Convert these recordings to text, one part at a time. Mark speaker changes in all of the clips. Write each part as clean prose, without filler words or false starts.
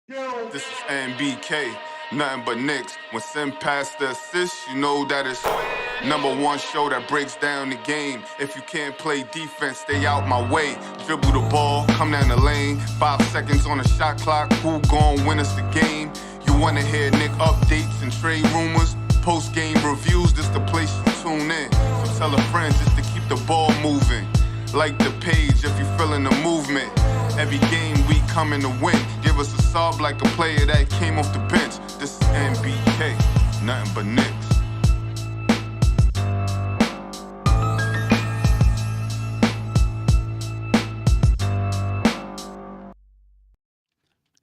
Speaker 1: This is NBK, nothing but Knicks. When Sim passed the assist, you know that it's #1 show that breaks down the game. If you can't play defense, stay out my way. Dribble the ball, come down the lane. 5 seconds on the shot clock, who gon' win us the game? You wanna hear Nick updates and trade rumors? Post-game reviews, this the place to tune in. So tell a friend just to keep the ball moving. Like the page if you feeling the movement. Every game we coming to win. Give us a sub like a player that came off the bench. This is NBK, nothing but Knicks.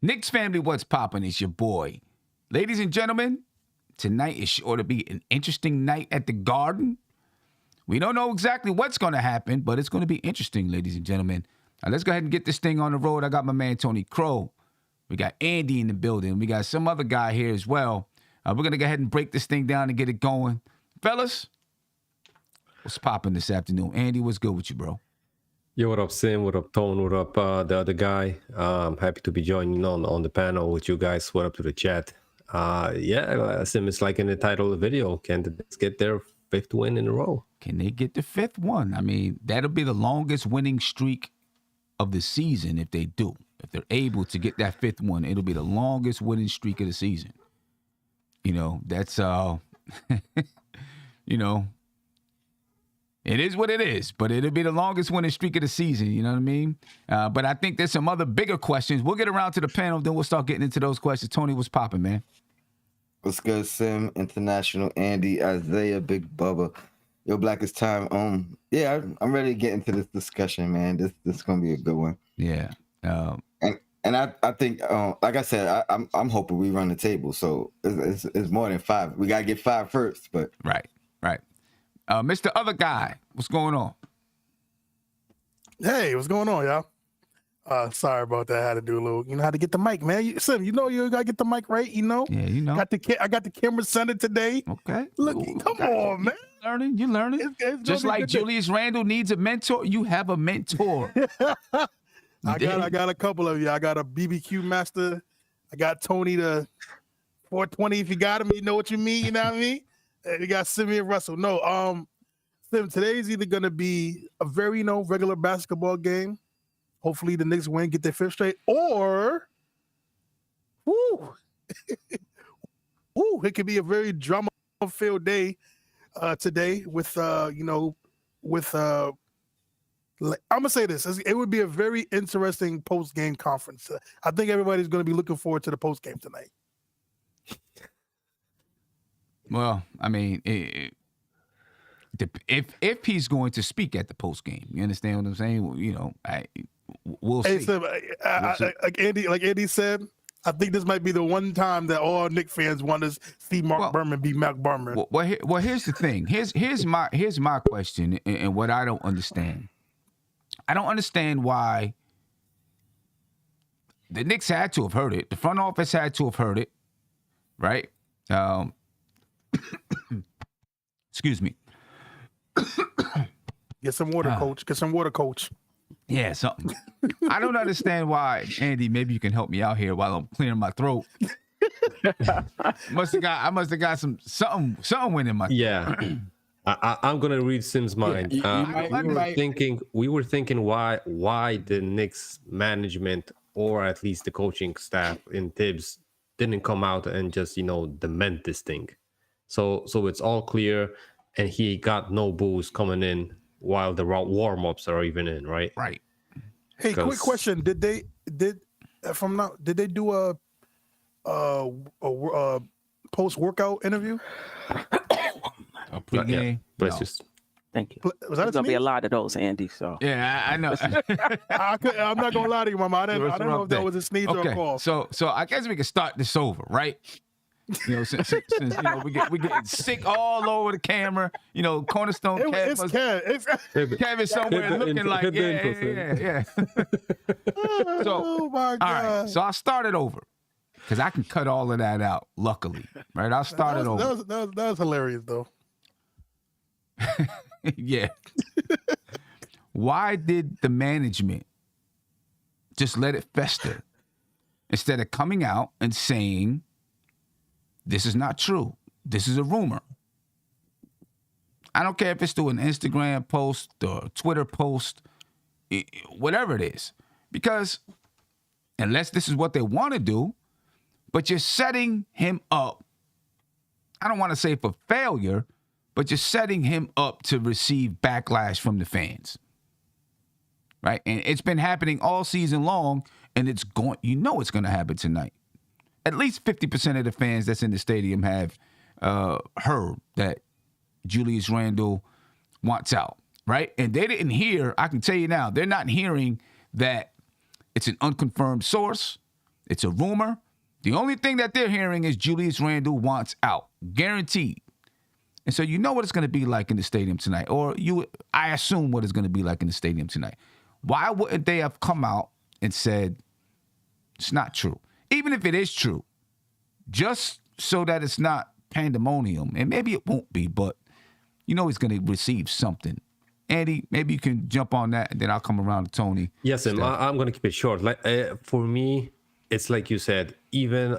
Speaker 2: Knicks family, what's poppin'? It's your boy. Ladies and gentlemen, tonight is sure to be an interesting night at the Garden. We don't know exactly what's going to happen, but it's going to be interesting, ladies and gentlemen. Now, let's go ahead and get this thing on the road. I got my man Tony Crow. We got Andy in the building. We got some other guy here as well. We're going to go ahead and break this thing down and get it going. Fellas, what's poppin' this afternoon? Andy, what's good with you, bro?
Speaker 3: Yo, what up, Sim? What up, Tone? What up, the other guy? Happy to be joining on the panel with you guys. What up to the chat? Sim, it's like in the title of the video. Can the Knicks get their 5th win in a row?
Speaker 2: Can they get the 5th one? I mean, that'll be the longest winning streak of the season if they do. If they're able to get that 5th one, it'll be the longest winning streak of the season. You know, that's, you know, it is what it is, but it'll be the longest winning streak of the season. You know what I mean? But I think there's some other bigger questions. We'll get around to the panel, then we'll start getting into those questions. Tony, what's popping, man?
Speaker 4: What's good, Sim? International, Andy, Isaiah, Big Bubba. Yo, Black, it's time. I'm ready to get into this discussion, man. This is gonna be a good one.
Speaker 2: Yeah.
Speaker 4: And I think, like I said, I'm hoping we run the table. So it's more than 5. We gotta get 5 first, but
Speaker 2: right. Mr. Other Guy, what's going on?
Speaker 5: Hey, what's going on, y'all? Sorry about that. I had to do a little, how to get the mic, man. Sim, you gotta get the mic right,
Speaker 2: Yeah, you know.
Speaker 5: I got the camera centered today.
Speaker 2: Okay.
Speaker 5: Look, come on, man.
Speaker 2: You learning.
Speaker 5: It's
Speaker 2: Just like Julius Randle needs a mentor, you have a mentor.
Speaker 5: I got a couple of you. I got a BBQ master. I got Tony the 420. If you got him, you know what you mean. You know what I mean? And you got Simeon Russell. No, Sim, today's either gonna be a very regular basketball game. Hopefully the Knicks win, get their 5th straight, or it could be a very drama-filled day today with I'm gonna say this. It would be a very interesting post-game conference. I think everybody's gonna be looking forward to the post-game tonight.
Speaker 2: Well, I mean, if he's going to speak at the post game, you understand what I'm saying? We'll see.
Speaker 5: Hey, Sim, like Andy said, I think this might be the one time that all Knicks fans want to see Mark Berman be Mark Berman.
Speaker 2: Well, here's the thing. Here's my question, and what I don't understand. I don't understand why the Knicks had to have heard it. The front office had to have heard it, right? Excuse me.
Speaker 5: Get some water, coach. Get some water, coach.
Speaker 2: Yeah, something. I don't understand why, Andy. Maybe you can help me out here while I'm clearing my throat. I must have got something went in my throat.
Speaker 3: Yeah. I'm gonna read Sim's mind. We were thinking why the Knicks management, or at least the coaching staff in Tibbs, didn't come out and just dement this thing. So it's all clear, and he got no booze coming in while the warm-ups are even in, right?
Speaker 2: Right.
Speaker 5: Hey, quick question: Did they do a post-workout interview?
Speaker 2: A pregame?
Speaker 3: Let's just.
Speaker 6: Thank you.
Speaker 5: Was that
Speaker 6: There's gonna be a lot of those, Andy. So
Speaker 2: yeah, I know.
Speaker 5: I'm not gonna lie to you, Mama. I don't know if that was a sneeze or a call.
Speaker 2: So I guess we can start this over, right? Since we getting sick all over the camera. Cornerstone Kev is somewhere looking like yeah. So
Speaker 5: oh my God.
Speaker 2: All right, so I started over because I can cut all of that out. Luckily, right? I started over.
Speaker 5: That was hilarious, though.
Speaker 2: Yeah. Why did the management just let it fester instead of coming out and saying, this is not true. This is a rumor. I don't care if it's through an Instagram post or Twitter post, whatever it is. Because unless this is what they want to do, but you're setting him up, I don't want to say for failure, but you're setting him up to receive backlash from the fans. Right? And it's been happening all season long, and it's going to happen tonight. At least 50% of the fans that's in the stadium have heard that Julius Randle wants out, right? And they didn't hear, I can tell you now, they're not hearing that it's an unconfirmed source. It's a rumor. The only thing that they're hearing is Julius Randle wants out, guaranteed. And so you know what it's going to be like in the stadium tonight, or I assume what it's going to be like in the stadium tonight. Why wouldn't they have come out and said, it's not true? Even if it is true, just so that it's not pandemonium, and maybe it won't be, but he's going to receive something. Andy, maybe you can jump on that, and then I'll come around to Tony.
Speaker 3: Yes, I'm going to keep it short. For me, it's like you said, even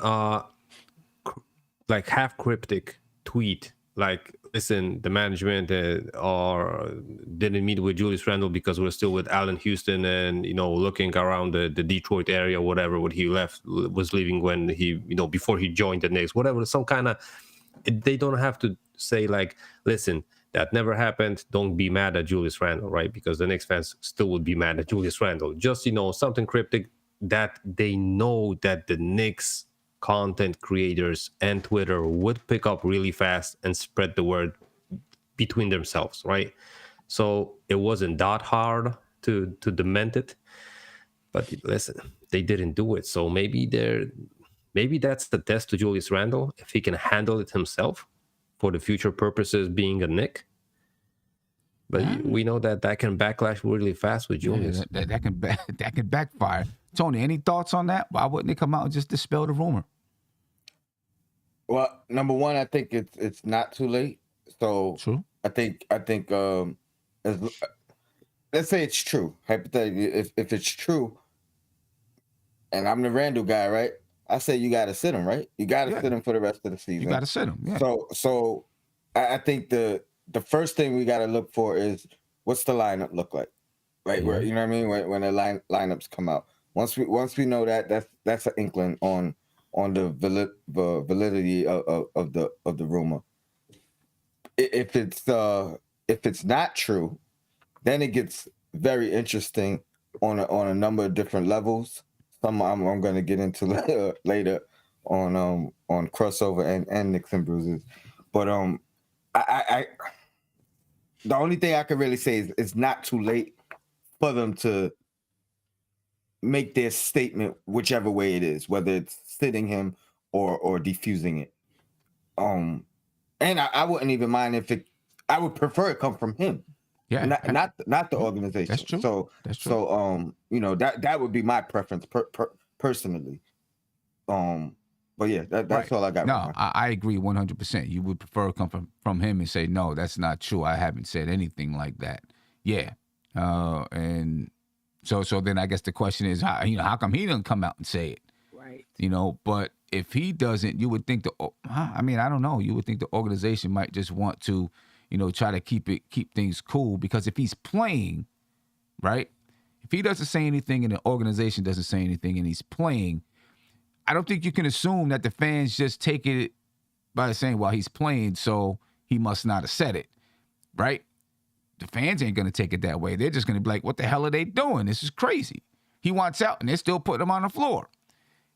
Speaker 3: like half cryptic tweet, like, listen, the management or didn't meet with Julius Randle because we're still with Allen Houston and, looking around the Detroit area, whatever, when he was leaving when he, before he joined the Knicks, whatever, some kind of, they don't have to say like, listen, that never happened. Don't be mad at Julius Randle, right? Because the Knicks fans still would be mad at Julius Randle. Just, something cryptic that they know that the Knicks content creators and Twitter would pick up really fast and spread the word between themselves, right? So it wasn't that hard to dement it. But listen, they didn't do it. So maybe that's the test to Julius Randle, if he can handle it himself for the future purposes being a Knick. But we know that can backlash really fast with Julius.
Speaker 2: Yeah, that can backfire. Tony, any thoughts on that? Why wouldn't they come out and just dispel the rumor?
Speaker 4: Well, number one, I think it's not too late. So
Speaker 2: true.
Speaker 4: I think let's say it's true. Hypothetically, if it's true, and I'm the Randle guy, right? I say you got to sit him, right? You got to sit him for the rest of the season.
Speaker 2: You got to sit him. Yeah.
Speaker 4: So I think the first thing we got to look for is what's the lineup look like, right?
Speaker 2: Mm-hmm.
Speaker 4: Where, you know what I mean? When the lineups come out, once we know that, that's an inkling on the validity of the rumor. If it's not true, then it gets very interesting on a number of different levels. Some I'm going to get into later on crossover and Knicks and Bruises. But I the only thing I can really say is it's not too late for them to make their statement whichever way it is, whether it's sitting him or defusing it. And I wouldn't even mind if I would prefer it come from him.
Speaker 2: Yeah,
Speaker 4: not the organization.
Speaker 2: That's true. That's true.
Speaker 4: So that would be my preference personally. But yeah, that's right. All I got.
Speaker 2: No, I agree 100%. You would prefer it come from him and say, no, that's not true. I haven't said anything like that. Yeah. And so then I guess the question is, how come he doesn't come out and say it?
Speaker 6: Right.
Speaker 2: But if he doesn't, you would think I don't know. You would think the organization might just want to, try to keep things cool, because if he's playing, right? If he doesn't say anything and the organization doesn't say anything and he's playing, I don't think you can assume that the fans just take it by saying, well, he's playing, so he must not have said it, right? The fans ain't going to take it that way. They're just going to be like, what the hell are they doing? This is crazy. He wants out, and they're still putting him on the floor.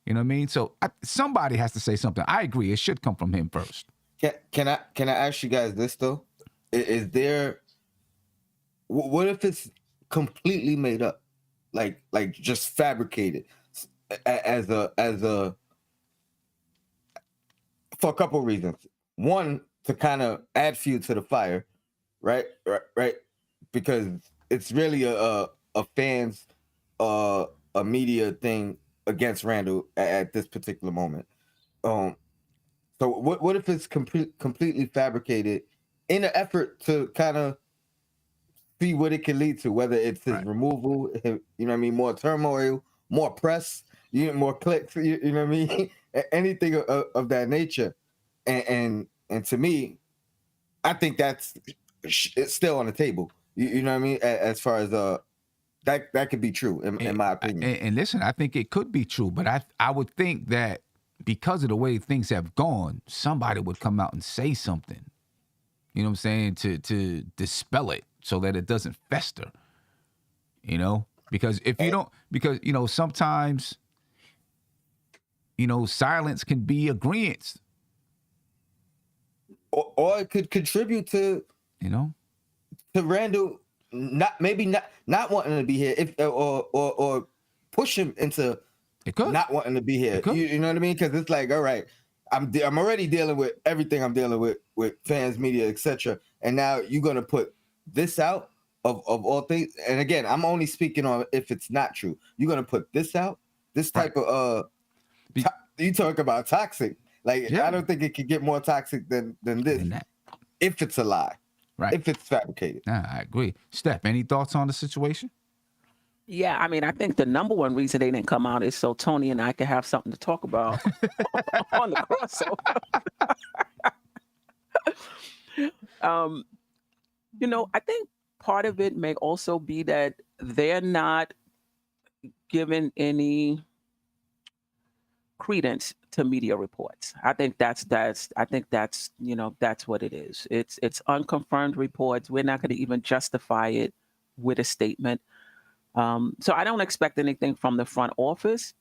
Speaker 2: You know what I mean? So somebody has to say something. I agree. It should come from him first.
Speaker 4: Can I ask you guys this, though? Is there... What if it's completely made up? Like just fabricated? As a for a couple of reasons. One, to kind of add fuel to the fire, right? Because it's really a fans a media thing against Randle at this particular moment. So what if it's completely fabricated in an effort to kind of see what it can lead to, whether it's his removal, more turmoil, more press. You get more clicks. You know what I mean? Anything of that nature. And to me, I think it's still on the table. You know what I mean? As far as that could be true in my opinion.
Speaker 2: And listen, I think it could be true, but I would think that because of the way things have gone, somebody would come out and say something. You know what I'm saying? To dispel it so that it doesn't fester. You know? Because if you don't, sometimes, silence can be agreement.
Speaker 4: Or it could contribute to, to Randle not wanting to be here, or push him into not wanting to be here. You know what I mean? Because it's like, all right, I'm already dealing with everything I'm dealing with fans, media, etc. And now you're gonna put this out of all things. And again, I'm only speaking on if it's not true. You're gonna put this out, this type of you talk about toxic. Like, I don't think it could get more toxic than this if it's a lie, right? If it's fabricated.
Speaker 2: I agree. Steph, any thoughts on the situation?
Speaker 6: Yeah, I mean, I think the number one reason they didn't come out is so Tony and I can have something to talk about on the crossover. I think part of it may also be that they're not given any credence to media reports. I think that's what it is. It's unconfirmed reports. We're not going to even justify it with a statement. So I don't expect anything from the front office,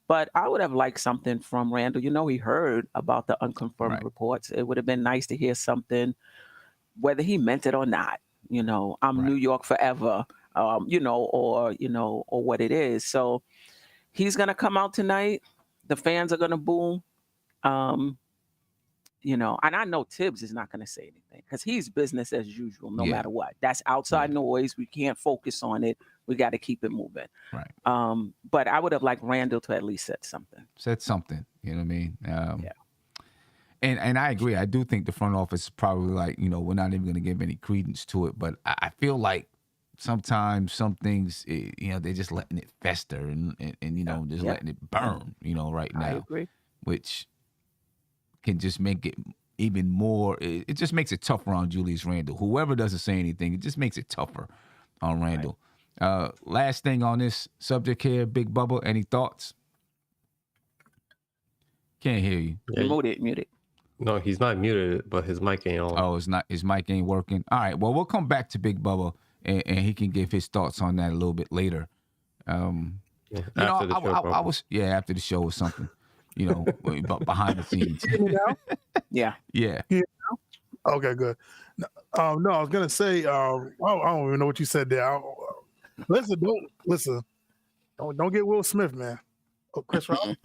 Speaker 6: but I would have liked something from Randle. He heard about the unconfirmed reports. It would have been nice to hear something, whether he meant it or not. I'm New York forever, or what it is. So he's going to come out tonight. The fans are going to boo. And I know Tibbs is not going to say anything because he's business as usual, no matter what. That's outside noise. We can't focus on it. We got to keep it moving.
Speaker 2: Right.
Speaker 6: But I would have liked Randle to at least said something. You
Speaker 2: know what I mean? And I agree. I do think the front office is probably like, we're not even going to give any credence to it. But I feel like sometimes some things, they're just letting it fester and letting it burn, right now.
Speaker 6: I agree.
Speaker 2: Which can just make it even more. It just makes it tougher on Julius Randle. Whoever doesn't say anything, it just makes it tougher on Randle. Right. Last thing on this subject here, Big Bubba, any thoughts? Can't hear you.
Speaker 6: Mute it.
Speaker 3: No, he's not muted, but his mic ain't on.
Speaker 2: Oh, his mic ain't working. All right, well, we'll come back to Big Bubba, and he can give his thoughts on that a little bit later.
Speaker 3: After the show,
Speaker 2: after the show or something, behind the scenes.
Speaker 6: Yeah.
Speaker 5: Okay, good. No, I was gonna say, I don't even know what you said there. Don't get Will Smith, man. Oh, Chris Rock.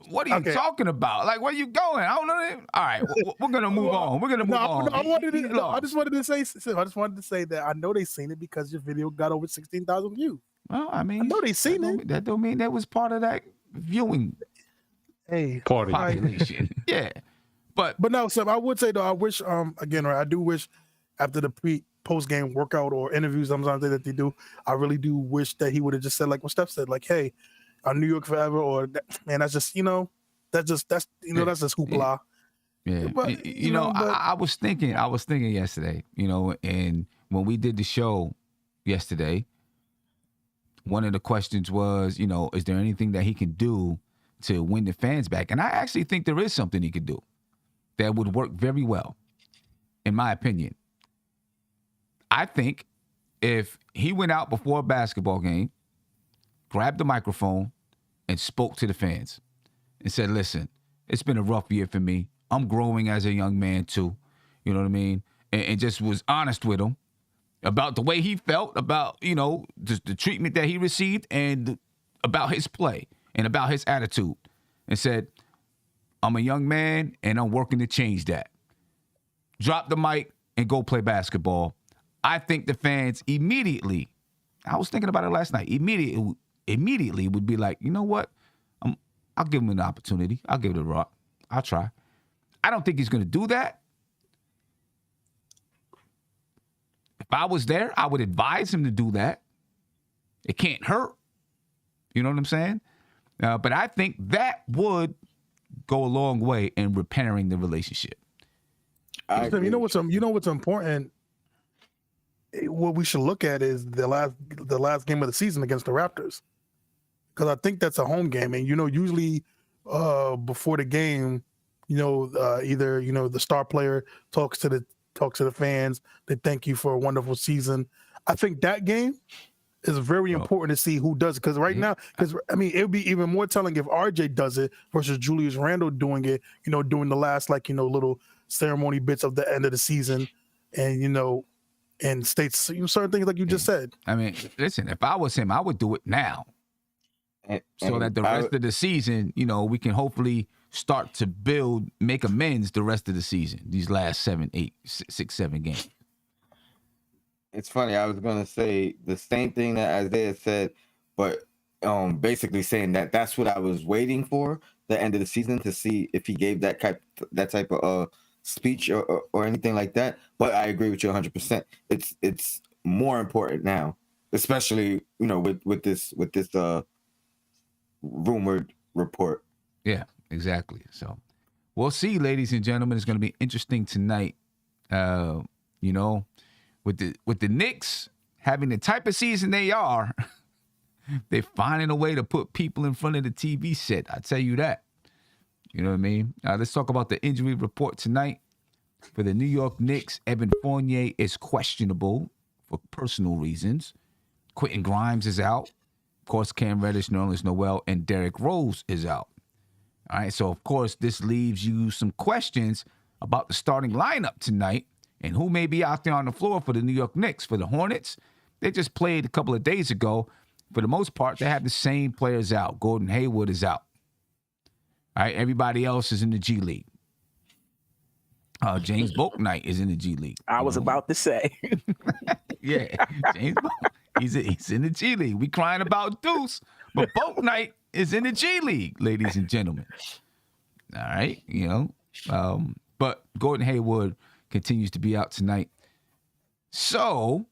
Speaker 2: What are you talking about? Like, where you going? I don't know. All right, we're gonna move on.
Speaker 5: I just wanted to say that I know they seen it because your video got over 16,000 views.
Speaker 2: Well, I mean,
Speaker 5: I know they seen it.
Speaker 2: That don't mean that was part of that viewing population. Yeah, but
Speaker 5: no, Seb, I would say though, I wish I do wish after the post game workout or interviews sometimes that they do, I really do wish that he would have just said like what Steph said, like, hey, I'm New York forever, or man, that's just that's just hoopla.
Speaker 2: Yeah, but I was thinking yesterday, and when we did the show yesterday, one of the questions was, is there anything that he can do to win the fans back? And I actually think there is something he could do that would work very well, in my opinion. I think if he went out before a basketball game, grabbed the microphone, and spoke to the fans and said, listen, it's been a rough year for me. I'm growing as a young man too. You know what I mean? And just was honest with them about the way he felt, about, the treatment that he received and about his play and about his attitude, and said, I'm a young man and I'm working to change that. Drop the mic and go play basketball. I think the fans immediately, I was thinking about it last night, immediately would be like, you know what? I'll give him an opportunity. I'll give it a rock. I'll try. I don't think he's going to do that. If I was there, I would advise him to do that. It can't hurt. You know what I'm saying? But I think that would go a long way in repairing the relationship.
Speaker 5: You know what's important. What we should look at is the last game of the season against the Raptors, because I think that's a home game, and usually before the game, either the star player talks to the fans, they thank you for a wonderful season. I think that game is very important to see who does it, because right now, it would be even more telling if RJ does it versus Julius Randle doing it, doing the last little ceremony bits of the end of the season, and states certain things like you just said.
Speaker 2: I mean, listen, if I was him, I would do it now. So that the rest of the season, we can hopefully start to make amends the rest of the season, these last 7 games.
Speaker 4: It's funny, I was going to say the same thing that Isaiah said, but basically saying that's what I was waiting for, the end of the season, to see if he gave that type of speech or anything like that. But I agree with you 100%. It's more important now, especially with this rumored report.
Speaker 2: Yeah, exactly. So we'll see, ladies and gentlemen. It's going to be interesting tonight. With the Knicks having the type of season they are, they're finding a way to put people in front of the TV set. I tell you that. You know what I mean? Let's talk about the injury report tonight. For the New York Knicks, Evan Fournier is questionable for personal reasons. Quentin Grimes is out. Of course, Cam Reddish, Nerlens Noel, and Derrick Rose is out. All right, so of course, this leaves you some questions about the starting lineup tonight and who may be out there on the floor for the New York Knicks. For the Hornets, they just played a couple of days ago. For the most part, they have the same players out. Gordon Hayward is out. All right, everybody else is in the G League. James Bouknight is in the G League.
Speaker 6: I was about to say.
Speaker 2: Yeah, James Bouknight, he's in the G League. We crying about Deuce, but Bouknight is in the G League, ladies and gentlemen. All right, but Gordon Hayward continues to be out tonight. So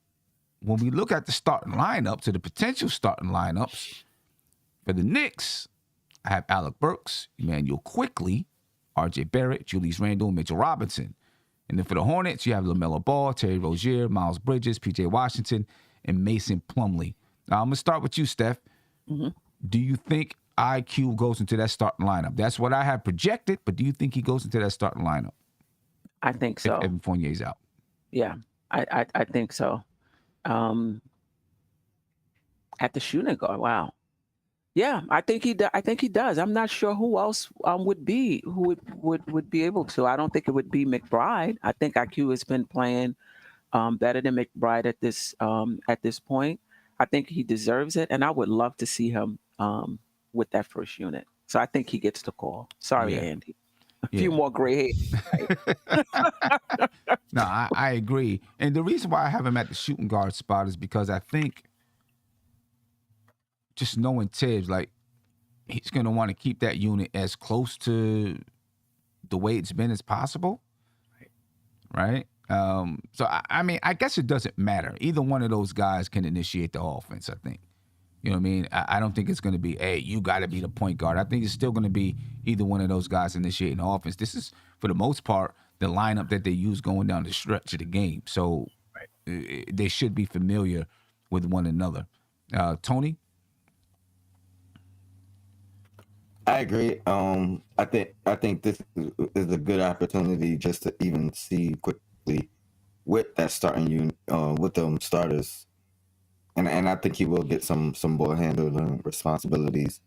Speaker 2: when we look at the starting lineups, or the potential starting lineups for the Knicks, I have Alec Burks, Emmanuel Quickley, RJ Barrett, Julius Randle, Mitchell Robinson. And then for the Hornets, you have LaMelo Ball, Terry Rozier, Miles Bridges, PJ Washington, and Mason Plumlee. Now, I'm going to start with you, Steph. Mm-hmm. Do you think IQ goes into that starting lineup? That's what I have projected, but do you think he goes into that starting lineup?
Speaker 6: I think so.
Speaker 2: If Evan Fournier's out.
Speaker 6: Yeah, I think so. At the shooting guard, wow. Yeah, I think he does. I'm not sure who else would be able to. I don't think it would be McBride. I think IQ has been playing better than McBride at this point. I think he deserves it, and I would love to see him with that first unit. So I think he gets the call. Sorry, Andy. A few more gray hairs.
Speaker 2: No, I agree. And the reason why I have him at the shooting guard spot is because I think, just knowing Tibbs, he's going to want to keep that unit as close to the way it's been as possible. Right? So, I guess it doesn't matter. Either one of those guys can initiate the offense, I think. You know what I mean? I don't think it's going to be, hey, you got to be the point guard. I think it's still going to be either one of those guys initiating the offense. This is, for the most part, the lineup that they use going down the stretch of the game. So they should be familiar with one another. Tony?
Speaker 4: I agree. I think this is a good opportunity just to even see quickly with that starting unit, with them starters, and I think he will get some ball handling responsibilities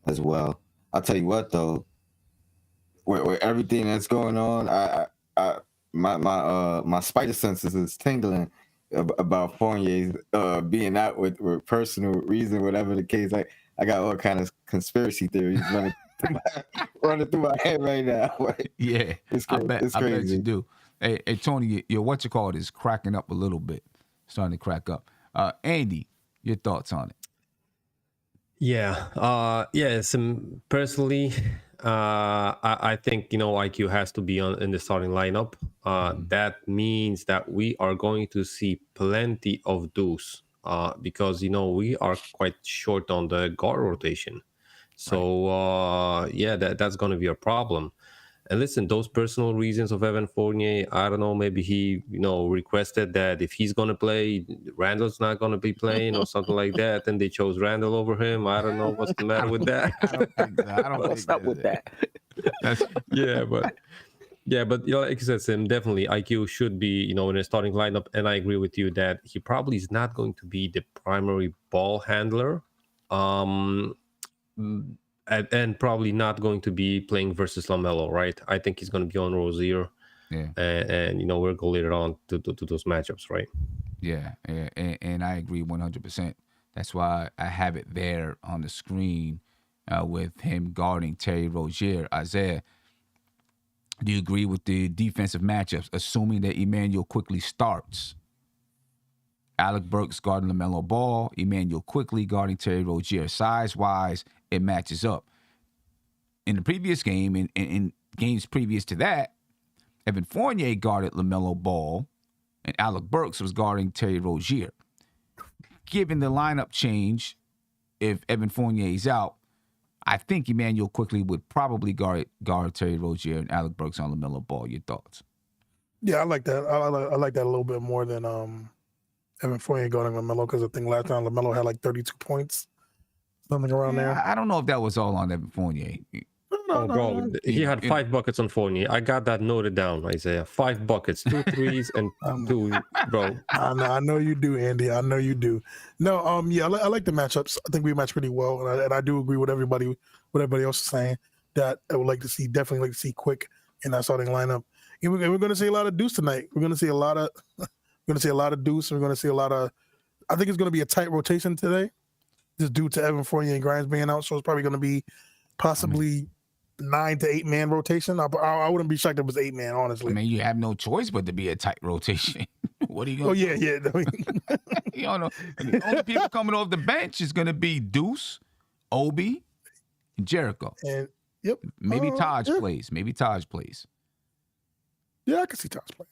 Speaker 4: as well. I'll tell you what though, where everything that's going on, my spider senses is tingling about Fournier being out with personal reason, whatever the case. I got all kind of conspiracy theories running through my head right now.
Speaker 2: Yeah,
Speaker 4: it's
Speaker 2: I
Speaker 4: crazy.
Speaker 2: bet you do. Hey, Tony, your what you call it is cracking up a little bit, starting to crack up. Andy, your thoughts on it?
Speaker 3: Yeah. Personally, I think IQ has to be in the starting lineup. That means that we are going to see plenty of Deuce. Because we are quite short on the guard rotation, So, that's going to be a problem. And listen, those personal reasons of Evan Fournier, I don't know, maybe he, requested that if he's going to play, Randle's not going to be playing or something like that. And they chose Randle over him. I don't know what's the matter with that.
Speaker 2: I don't think so. I don't
Speaker 6: What's up with that?
Speaker 3: But like I said, Sim, definitely IQ should be, in a starting lineup. And I agree with you that he probably is not going to be the primary ball handler. And probably not going to be playing versus LaMelo, right? I think he's going to be on Rozier.
Speaker 2: Yeah.
Speaker 3: And we'll go later on to those matchups, right?
Speaker 2: Yeah. And I agree 100%. That's why I have it there on the screen with him guarding Terry Rozier. Isaiah, do you agree with the defensive matchups, assuming that Emmanuel quickly starts? Alec Burks guarding LaMelo Ball, Emmanuel quickly guarding Terry Rozier. Size-wise, it matches up. In the previous game, in games previous to that, Evan Fournier guarded LaMelo Ball, and Alec Burks was guarding Terry Rozier. Given the lineup change, if Evan Fournier is out, I think Emmanuel quickly would probably guard Terry Rozier and Alec Burks on LaMelo Ball. Your thoughts?
Speaker 5: Yeah, I like that. I like that a little bit more than Evan Fournier guarding LaMelo, because I think last time LaMelo had like 32 points, something around there.
Speaker 2: I don't know if that was all on Evan Fournier.
Speaker 3: Bro, he had 5 buckets on Fournier. I got that noted down, Isaiah. 5 buckets, 2 threes, and 2, bro.
Speaker 5: I know you do, Andy. I know you do. No, I like the matchups. I think we match pretty well, and I do agree with everybody else is saying that I would definitely like to see Quick in that starting lineup. And we're going to see a lot of Deuce tonight. We're going to see a lot of Deuce. And we're going to see a lot of. I think it's going to be a tight rotation today, just due to Evan Fournier and Grimes being out. So it's probably going to be possibly 9 to 8 man rotation. I wouldn't be shocked if it was 8 man, honestly.
Speaker 2: I mean, you have no choice but to be a tight rotation. What are you going to
Speaker 5: do?
Speaker 2: You don't know. And the only people coming off the bench is going to be Deuce, Obi, and Jericho.
Speaker 5: And
Speaker 2: maybe Taj plays.
Speaker 5: Yeah, I can see Taj playing.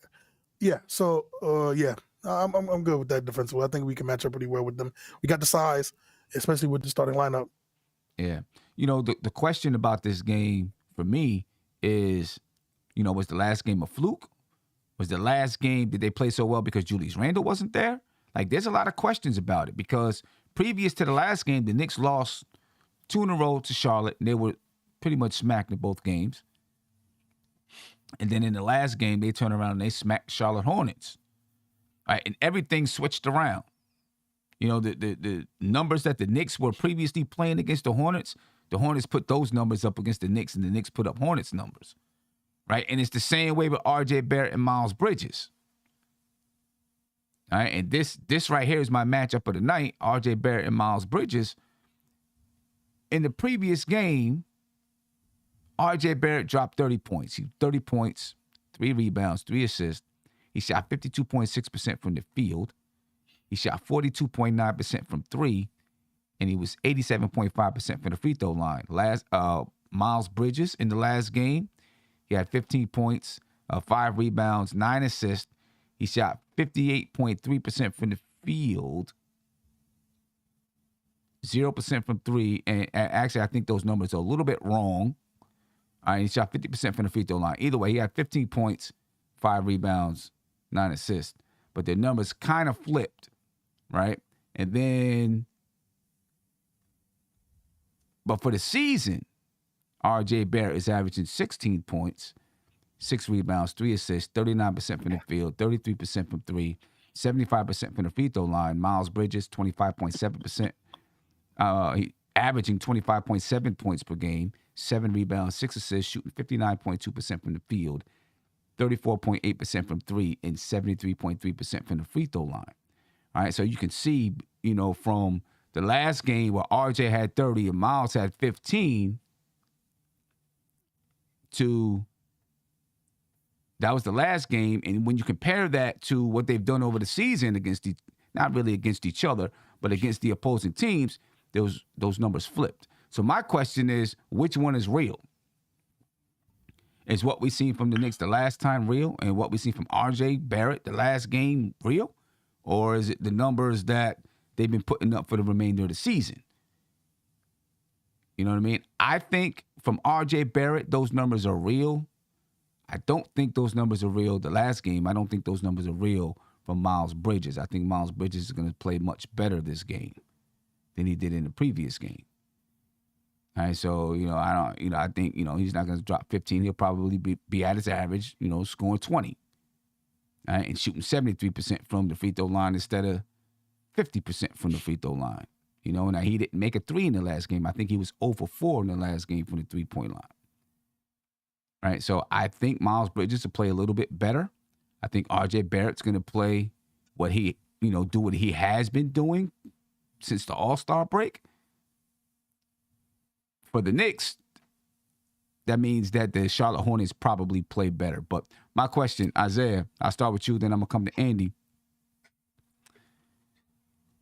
Speaker 5: Yeah. So I'm good with that defensively. I think we can match up pretty well with them. We got the size, especially with the starting lineup.
Speaker 2: Yeah. The question about this game for me is, was the last game a fluke? Was the last game, did they play so well because Julius Randle wasn't there? Like, there's a lot of questions about it, because previous to the last game, the Knicks lost 2 in a row to Charlotte, and they were pretty much smacked in both games. And then in the last game, they turned around and they smacked Charlotte Hornets. All right, and everything switched around. The numbers that the Knicks were previously playing against the Hornets put those numbers up against the Knicks, and the Knicks put up Hornets numbers, right? And it's the same way with R.J. Barrett and Miles Bridges. All right, and this right here is my matchup of the night, R.J. Barrett and Miles Bridges. In the previous game, R.J. Barrett dropped 30 points. He 30 points, 3 rebounds, 3 assists. He shot 52.6% from the field. He shot 42.9% from 3, and he was 87.5% from the free throw line. Miles Bridges in the last game, he had 15 points, 5 rebounds, 9 assists. He shot 58.3% from the field, 0% from 3, and actually I think those numbers are a little bit wrong. All right, he shot 50% from the free throw line. Either way, he had 15 points, 5 rebounds, 9 assists. But the numbers kind of flipped, right? And then, but for the season, R.J. Barrett is averaging 16 points, 6 rebounds, 3 assists, 39% from the field, 33% from 3, 75% from the free throw line. Miles Bridges, 25.7%. He averaging 25.7 points per game, 7 rebounds, 6 assists, shooting 59.2% from the field, 34.8% from 3, and 73.3% from the free throw line. All right, so you can see, from the last game where RJ had 30 and Miles had 15 to that was the last game. And when you compare that to what they've done over the season against not really against each other, but against the opposing teams, those numbers flipped. So my question is, which one is real? Is what we seen from the Knicks the last time real, and what we seen from R.J. Barrett the last game real? Or is it the numbers that they've been putting up for the remainder of the season? You know what I mean? I think from R.J. Barrett, those numbers are real. I don't think those numbers are real. The last game, I don't think those numbers are real from Miles Bridges. I think Miles Bridges is going to play much better this game than he did in the previous game. All right, so, I think, he's not going to drop 15. He'll probably be at his average, scoring 20. All right, and shooting 73% from the free throw line instead of 50% from the free throw line. Now he didn't make a 3 in the last game. I think he was 0 for 4 in the last game from the three-point line. Right, so I think Miles Bridges will play a little bit better. I think R.J. Barrett's going to play what he, do what he has been doing since the All-Star break. For the Knicks, that means that the Charlotte Hornets probably play better. But my question, Isaiah, I'll start with you, then I'm going to come to Andy.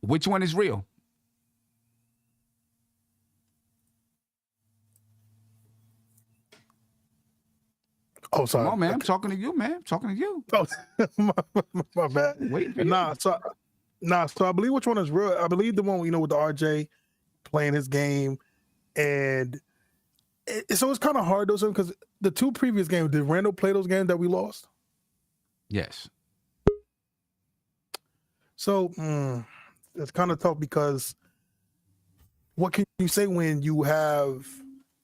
Speaker 2: Which one is real?
Speaker 5: Oh, sorry.
Speaker 2: Come on, man. I'm talking to you, man. I'm talking to you.
Speaker 5: Oh, my bad.
Speaker 2: Wait for
Speaker 5: So I believe which one is real. I believe the one, with the RJ playing his game. And so it's kind of hard, though, because the 2 previous games, did Randle play those games that we lost?
Speaker 2: Yes.
Speaker 5: So it's kind of tough because what can you say when you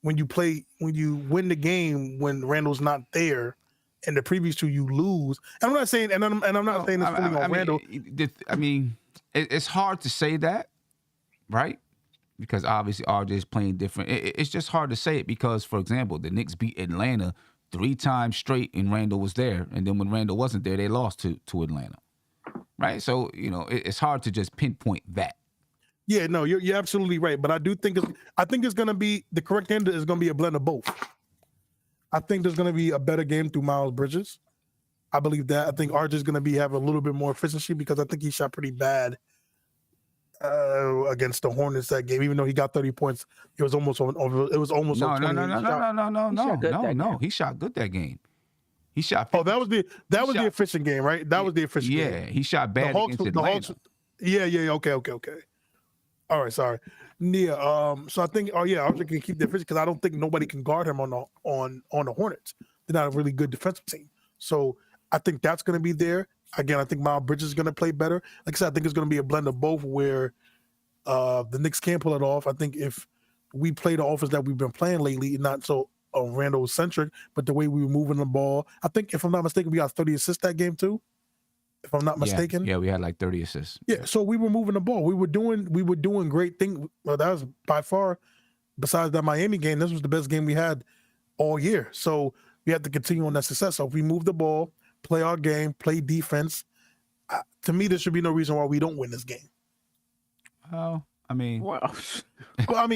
Speaker 5: win the game when Randle's not there, and the previous 2 you lose? And I'm not saying, and I'm not saying this fully on Randle.
Speaker 2: It's hard to say that, right? Because obviously RJ is playing different. It's just hard to say it because, for example, the Knicks beat Atlanta 3 times straight and Randle was there. And then when Randle wasn't there, they lost to Atlanta. Right? So, it's hard to just pinpoint that.
Speaker 5: Yeah, no, you're absolutely right. But I do think it's going to be, the correct answer is going to be a blend of both. I think there's going to be a better game through Miles Bridges. I believe that. I think RJ is going to have a little bit more efficiency because I think he shot pretty bad against the Hornets that game. Even though he got 30 points, it was almost on. It was almost
Speaker 2: no.
Speaker 5: No.
Speaker 2: He shot good that game. He shot.
Speaker 5: 50. Oh, that was the efficient game, right? That was the efficient game.
Speaker 2: Yeah, he shot bad against Atlanta.
Speaker 5: Yeah. Okay. All right, sorry. Yeah. So I think, RJ can keep the efficiency because I don't think nobody can guard him on the Hornets. They're not a really good defensive team. So I think that's going to be there. Again, I think Miles Bridges is going to play better. Like I said, I think it's going to be a blend of both where the Knicks can't pull it off. I think if we play the offense that we've been playing lately, not so Randle-centric, but the way we were moving the ball. I think, if I'm not mistaken, we got 30 assists that game too, if I'm not mistaken.
Speaker 2: Yeah, we had like 30 assists.
Speaker 5: Yeah, so we were moving the ball. We were doing great things. Well, that was by far, besides that Miami game, this was the best game we had all year. So we have to continue on that success. So if we move the ball, play our game, play defense, to me, there should be no reason why we don't win this game.
Speaker 2: Oh, I mean,
Speaker 5: well,
Speaker 2: well,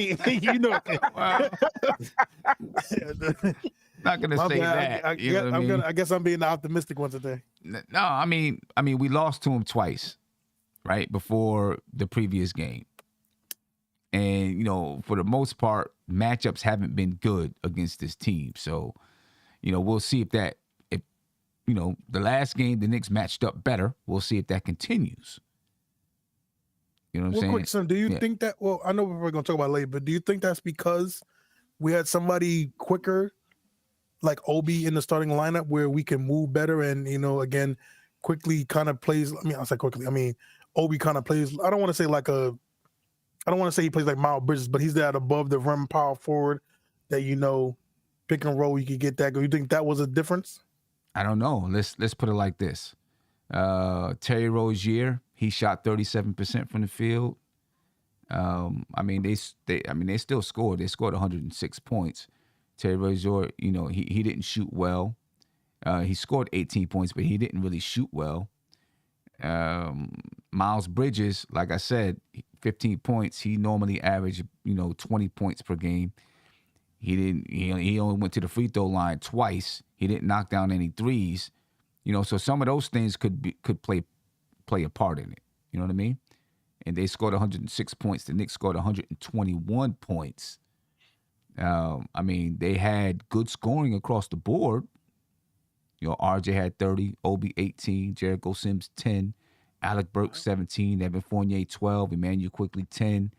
Speaker 2: not gonna say that.
Speaker 5: I guess I'm being the optimistic one today.
Speaker 2: No, I mean, we lost to him twice, right before the previous game, and for the most part, matchups haven't been good against this team. So, we'll see if the last game the Knicks matched up better. We'll see if that continues. You know what I'm saying?
Speaker 5: Quick, son, do you think that? Well, I know we're going to talk about it later, but do you think that's because we had somebody quicker, like Obi, in the starting lineup, where we can move better and again, quickly kind of plays? I mean, I say quickly. I mean, Obi kind of plays. I don't want to say he plays like Miles Bridges, but he's that above the rim power forward that pick and roll. You could get that. You think that was a difference?
Speaker 2: I don't know. Let's put it like this. Terry Rozier, he shot 37% from the field. They still scored. They scored 106 points. Terry Rozier, he didn't shoot well. He scored 18 points, but he didn't really shoot well. Miles Bridges, like I said, 15 points. He normally averaged, 20 points per game. He only went to the free throw line twice. He didn't knock down any threes. So some of those things could play a part in it. You know what I mean? And they scored 106 points. The Knicks scored 121 points. They had good scoring across the board. RJ had 30, Obi 18, Jericho Sims 10, Alec Burks 17, Evan Fournier 12, Emmanuel Quickly 10,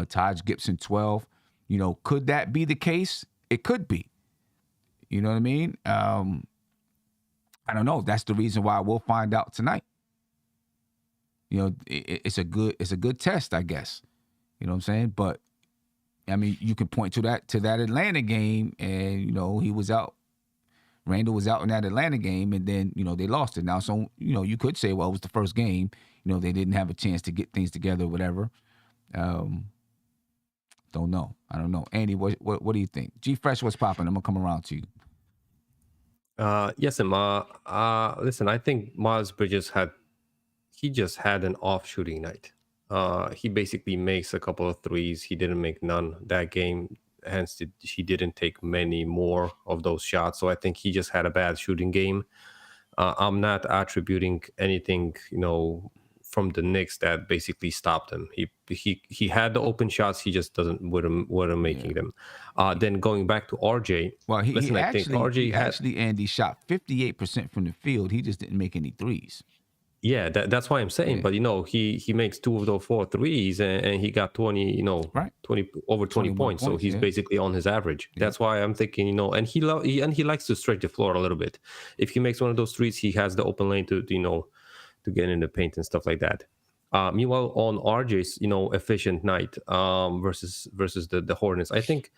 Speaker 2: Taj Gibson 12. Could that be the case? It could be. You know what I mean? I don't know. That's the reason why we'll find out tonight. It's a good test, I guess. You know what I'm saying? But I mean, you can point to that Atlanta game, and he was out. Randle was out in that Atlanta game, and then they lost it. Now, so you could say, well, it was the first game. They didn't have a chance to get things together, or whatever. Don't know. I don't know. Andy, what do you think? G Fresh, what's popping? I'm gonna come around to you.
Speaker 3: Yes, and listen, I think Miles Bridges just had an off shooting night. He basically makes a couple of threes. He didn't make none that game. Hence, he didn't take many more of those shots. So I think he just had a bad shooting game. I'm not attributing anything, from the Knicks that basically stopped him. He had the open shots. He just wasn't making them. Then going back to RJ.
Speaker 2: Well, I think RJ
Speaker 3: actually
Speaker 2: Andy shot 58% from the field. He just didn't make any threes.
Speaker 3: Yeah, that's why I'm saying. Yeah. But he makes 2 of those 4 threes, and he got 20,
Speaker 2: right.
Speaker 3: 20 points. So he's basically on his average. Yeah. That's why I'm thinking, and he likes to stretch the floor a little bit. If he makes one of those threes, he has the open lane to get in the paint and stuff like that. Meanwhile, on RJ's efficient night versus the Hornets, I think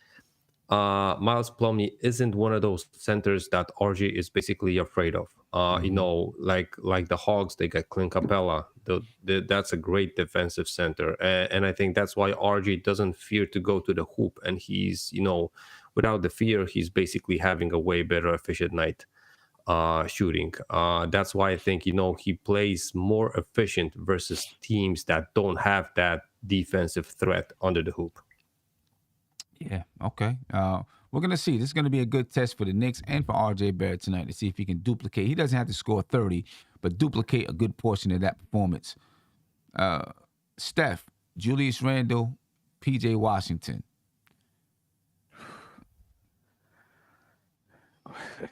Speaker 3: Miles Plumlee isn't one of those centers that RJ is basically afraid of. Like the Hogs, they got Clint Capella. That's a great defensive center, and I think that's why RJ doesn't fear to go to the hoop, and he's without the fear, he's basically having a way better efficient night shooting. That's why I think he plays more efficient versus teams that don't have that defensive threat under the hoop.
Speaker 2: Yeah, okay. We're going to see. This is going to be a good test for the Knicks and for RJ Barrett tonight to see if he can duplicate. He doesn't have to score 30, but duplicate a good portion of that performance. Steph, Julius Randle, PJ Washington.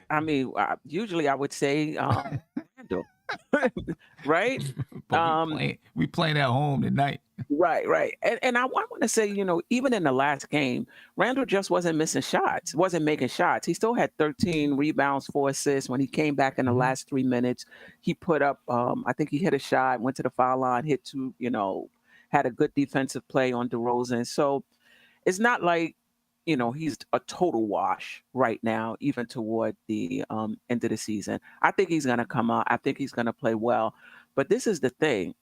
Speaker 6: I mean, usually I would say Randle, right?
Speaker 2: We playing at home tonight.
Speaker 6: Right. And I want to say, even in the last game, Randle just wasn't missing shots, wasn't making shots. He still had 13 rebounds, 4 assists. When he came back in the last 3 minutes, he put up, I think he hit a shot, went to the foul line, hit 2, had a good defensive play on DeRozan. So it's not like, he's a total wash right now, even toward the end of the season. I think he's going to come out. I think he's going to play well. But this is the thing.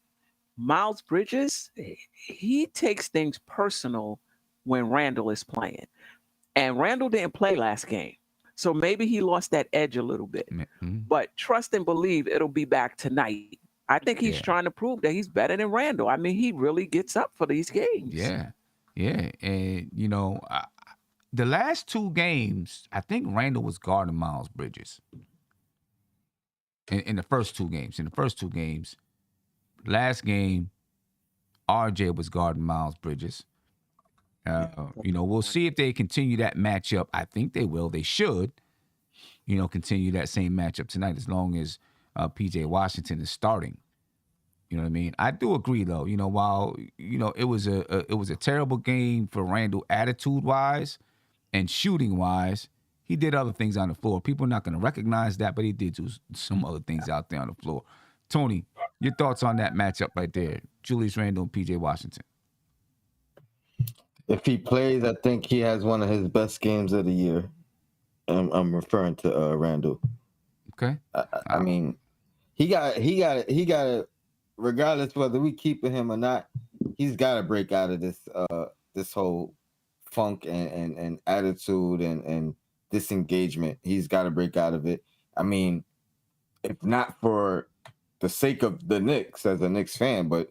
Speaker 6: Miles Bridges, he takes things personal when Randle is playing. And Randle didn't play last game. So maybe he lost that edge a little bit. Mm-hmm. But trust and believe it'll be back tonight. I think he's trying to prove that he's better than Randle. I mean, he really gets up for these games.
Speaker 2: Yeah. And, the last 2 games, I think Randle was guarding Miles Bridges. In the first 2 games. Last game, RJ was guarding Miles Bridges. We'll see if they continue that matchup. I think they will. They should, continue that same matchup tonight as long as PJ Washington is starting. You know what I mean? I do agree, though. While it was a terrible game for Randle attitude-wise and shooting-wise, he did other things on the floor. People are not going to recognize that, but he did do some other things out there on the floor. Tony, your thoughts on that matchup right there, Julius Randle and PJ Washington?
Speaker 4: If he plays, I think he has one of his best games of the year. I'm referring to Randle.
Speaker 2: Okay.
Speaker 4: I mean, he got to, regardless whether we keeping him or not, he's got to break out of this whole funk and attitude and disengagement. He's got to break out of it. I mean, if not for the sake of the Knicks as a Knicks fan, but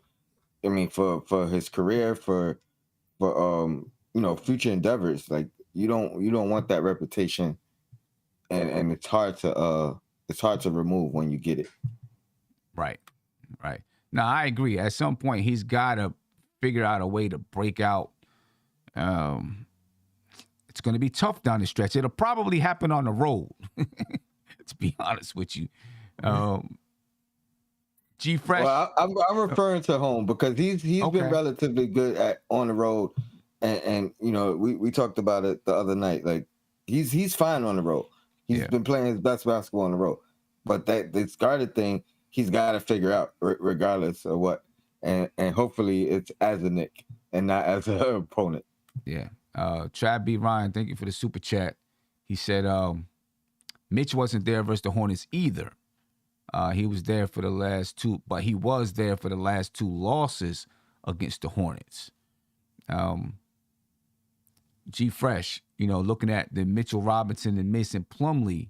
Speaker 4: I mean for his career, for future endeavors, like you don't want that reputation, and it's hard to remove when you get it.
Speaker 2: Right. Now I agree. At some point, he's got to figure out a way to break out. It's going to be tough down the stretch. It'll probably happen on the road, to be honest with you. G Fresh.
Speaker 4: Well, I'm referring to home because he's been relatively good on the road. And we talked about it the other night. Like he's fine on the road. He's been playing his best basketball on the road. But this guarded thing, he's got to figure out regardless of what. And hopefully it's as a Knick and not as an opponent.
Speaker 2: Yeah. Trav B. Ryan, thank you for the super chat. He said Mitch wasn't there versus the Hornets either. He was there for the last two, but he was there for the last two losses against the Hornets. G Fresh, looking at the Mitchell Robinson and Mason Plumlee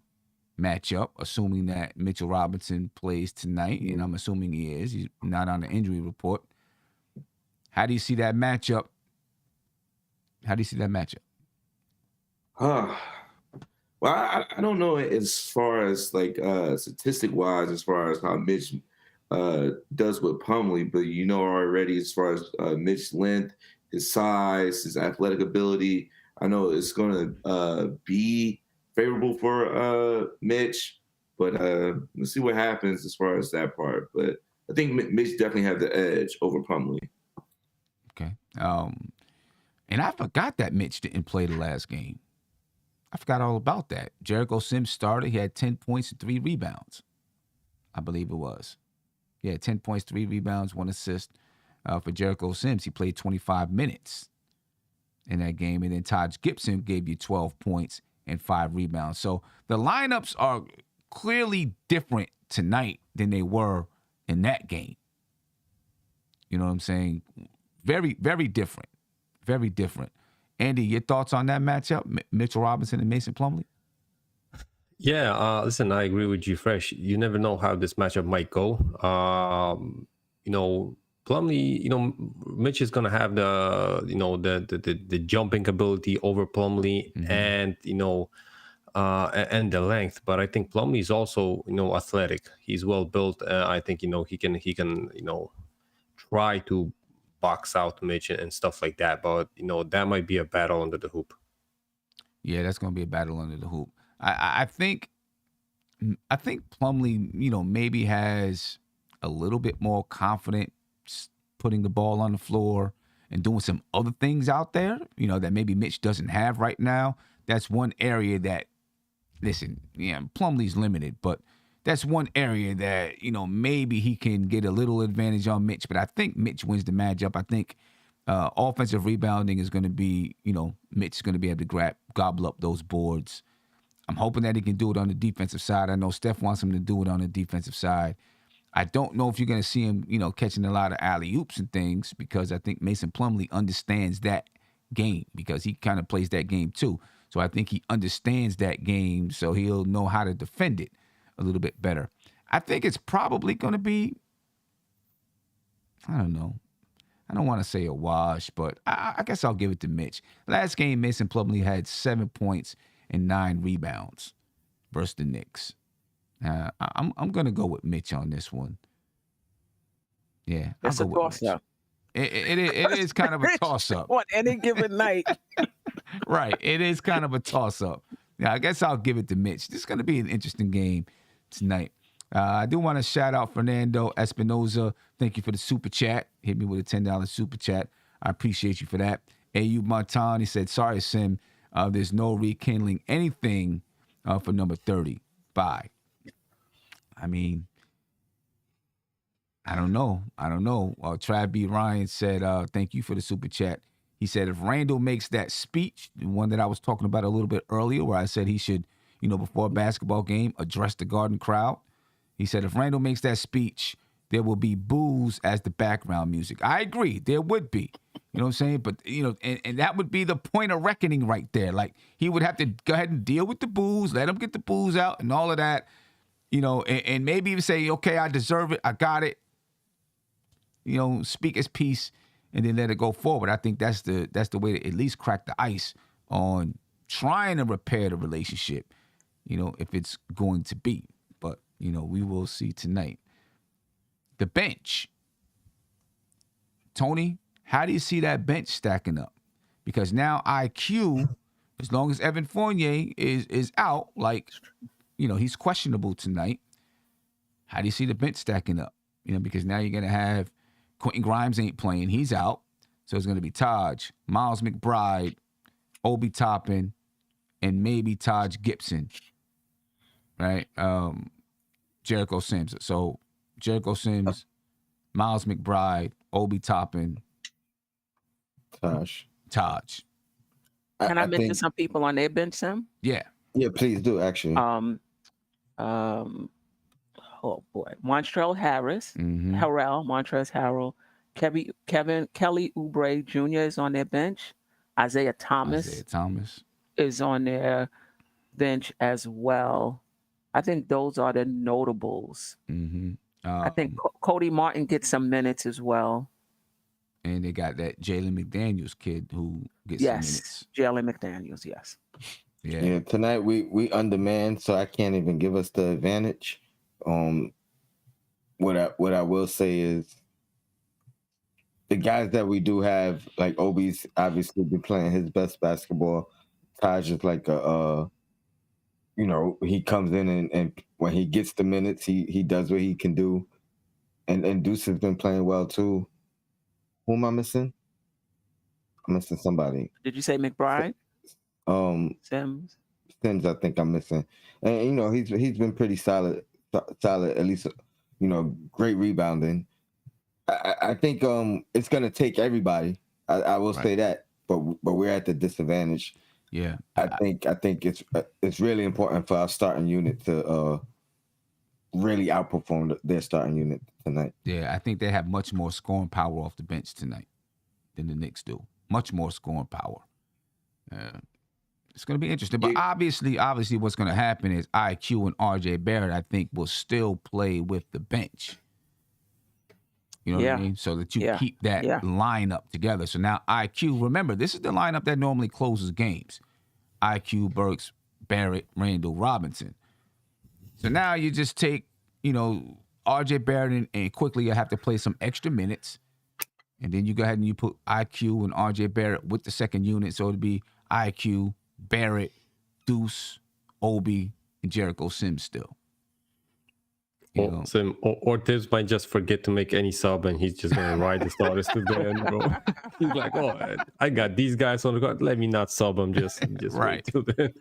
Speaker 2: matchup, assuming that Mitchell Robinson plays tonight, and I'm assuming he is. He's not on the injury report. How do you see that matchup?
Speaker 7: Well, I don't know as far as like statistic wise, as far as how Mitch does with Plumlee, but already as far as Mitch's length, his size, his athletic ability, I know it's going to be favorable for Mitch, but let's see what happens as far as that part. But I think Mitch definitely have the edge over Plumlee.
Speaker 2: Okay. And I forgot that Mitch didn't play the last game. I forgot all about that. Jericho Sims started. He had 10 points and 3 rebounds, I believe it was. Yeah, 10 points, 3 rebounds, 1 assist for Jericho Sims. He played 25 minutes in that game. And then Taj Gibson gave you 12 points and 5 rebounds. So the lineups are clearly different tonight than they were in that game. You know what I'm saying? Very, very different. Very different. Andy, your thoughts on that matchup, Mitchell Robinson and Mason Plumlee?
Speaker 3: Yeah, listen, I agree with you, Fresh. You never know how this matchup might go. Plumlee, Mitch is gonna have the jumping ability over Plumlee, and and the length. But I think Plumlee is also athletic. He's well built. I think he can try to box out Mitch and stuff like that. But that might be a battle under the hoop.
Speaker 2: Yeah, that's gonna be a battle under the hoop. I think Plumlee, maybe has a little bit more confidence putting the ball on the floor and doing some other things out there, that maybe Mitch doesn't have right now. That's one area that, listen, Plumlee's limited, but that's one area that, maybe he can get a little advantage on Mitch. But I think Mitch wins the matchup. I think offensive rebounding is going to be, Mitch is going to be able to gobble up those boards. I'm hoping that he can do it on the defensive side. I know Steph wants him to do it on the defensive side. I don't know if you're going to see him, catching a lot of alley-oops and things, because I think Mason Plumlee understands that game, because he kind of plays that game too. So I think he understands that game, so he'll know how to defend it a little bit better. I think it's probably going to be, I don't know. I don't want to say a wash, but I guess I'll give it to Mitch. Last game, Mason Plumlee had 7 points and 9 rebounds versus the Knicks. I'm going to go with Mitch on this one. Yeah.
Speaker 6: It's a toss-up.
Speaker 2: It is kind of a toss-up.
Speaker 6: On any given night.
Speaker 2: Right. It is kind of a toss-up. Yeah, I guess I'll give it to Mitch. This is going to be an interesting game tonight. I do want to shout out Fernando Espinoza. Thank you for the super chat. Hit me with a $10 super chat. I appreciate you for that. Ayub Montan, he said, sorry, Sim. There's no rekindling anything for number 30. Bye. I mean, I don't know. Trav B. Ryan said, thank you for the super chat. He said, if Randle makes that speech, the one that I was talking about a little bit earlier, where I said he should, before a basketball game, address the Garden crowd. He said, if Randle makes that speech, there will be boos as the background music. I agree. There would be. You know what I'm saying? But, and that would be the point of reckoning right there. Like, he would have to go ahead and deal with the boos, let him get the boos out and all of that, and maybe even say, okay, I deserve it. I got it. Speak his piece and then let it go forward. I think that's the way to at least crack the ice on trying to repair the relationship, if it's going to be. But, we will see tonight. The bench. Tony, how do you see that bench stacking up? Because now IQ, as long as Evan Fournier is out, he's questionable tonight. How do you see the bench stacking up? Because now you're going to have Quentin Grimes ain't playing. He's out. So it's going to be Taj, Miles McBride, Obi Toppin, and maybe Taj Gibson, right? Jericho Sims. So Jericho Sims, Miles McBride, Obi Toppin,
Speaker 4: Taj.
Speaker 6: Can I mention
Speaker 4: think,
Speaker 6: some people on their bench, Sim?
Speaker 2: Yeah.
Speaker 4: Yeah, please do, actually.
Speaker 6: Oh boy, Montrell Harris, Montrezl Harrell, Kelly Oubre Jr. is on their bench. Isaiah Thomas is on their bench as well. I think those are the notables. I think Cody Martin gets some minutes as well.
Speaker 2: And they got that Jalen McDaniels kid who gets some minutes.
Speaker 6: Jalen McDaniels, yes.
Speaker 2: Yeah.
Speaker 4: Tonight we undermanned, so I can't even give us the advantage. What I will say is the guys that we do have, like Obi's obviously been playing his best basketball. Taj is like he comes in and when he gets the minutes, he does what he can do. And Deuce has been playing well too. Who am I missing? I'm missing somebody.
Speaker 6: Did you say McBride? Sims,
Speaker 4: I think I'm missing. And he's been pretty solid, at least, great rebounding. I think it's gonna take everybody. I will say that, but we're at the disadvantage.
Speaker 2: Yeah.
Speaker 4: I think it's really important for our starting unit to really outperform their starting unit tonight.
Speaker 2: Yeah, I think they have much more scoring power off the bench tonight than the Knicks do. Much more scoring power. It's going to be interesting. But obviously what's going to happen is IQ and RJ Barrett, I think, will still play with the bench. You know what I mean? So that you keep that lineup together. So now IQ, remember, this is the lineup that normally closes games. IQ, Burks, Barrett, Randle, Robinson. So now you just take, RJ Barrett and quickly you have to play some extra minutes. And then you go ahead and you put IQ and RJ Barrett with the second unit. So it'd be IQ, Barrett, Deuce, Obi, and Jericho Sims still.
Speaker 3: Sim, or Tibbs might just forget to make any sub and he's just going to ride the starters to the end, bro. He's like, I got these guys on the court. Let me not sub them. Just right. Wait till then.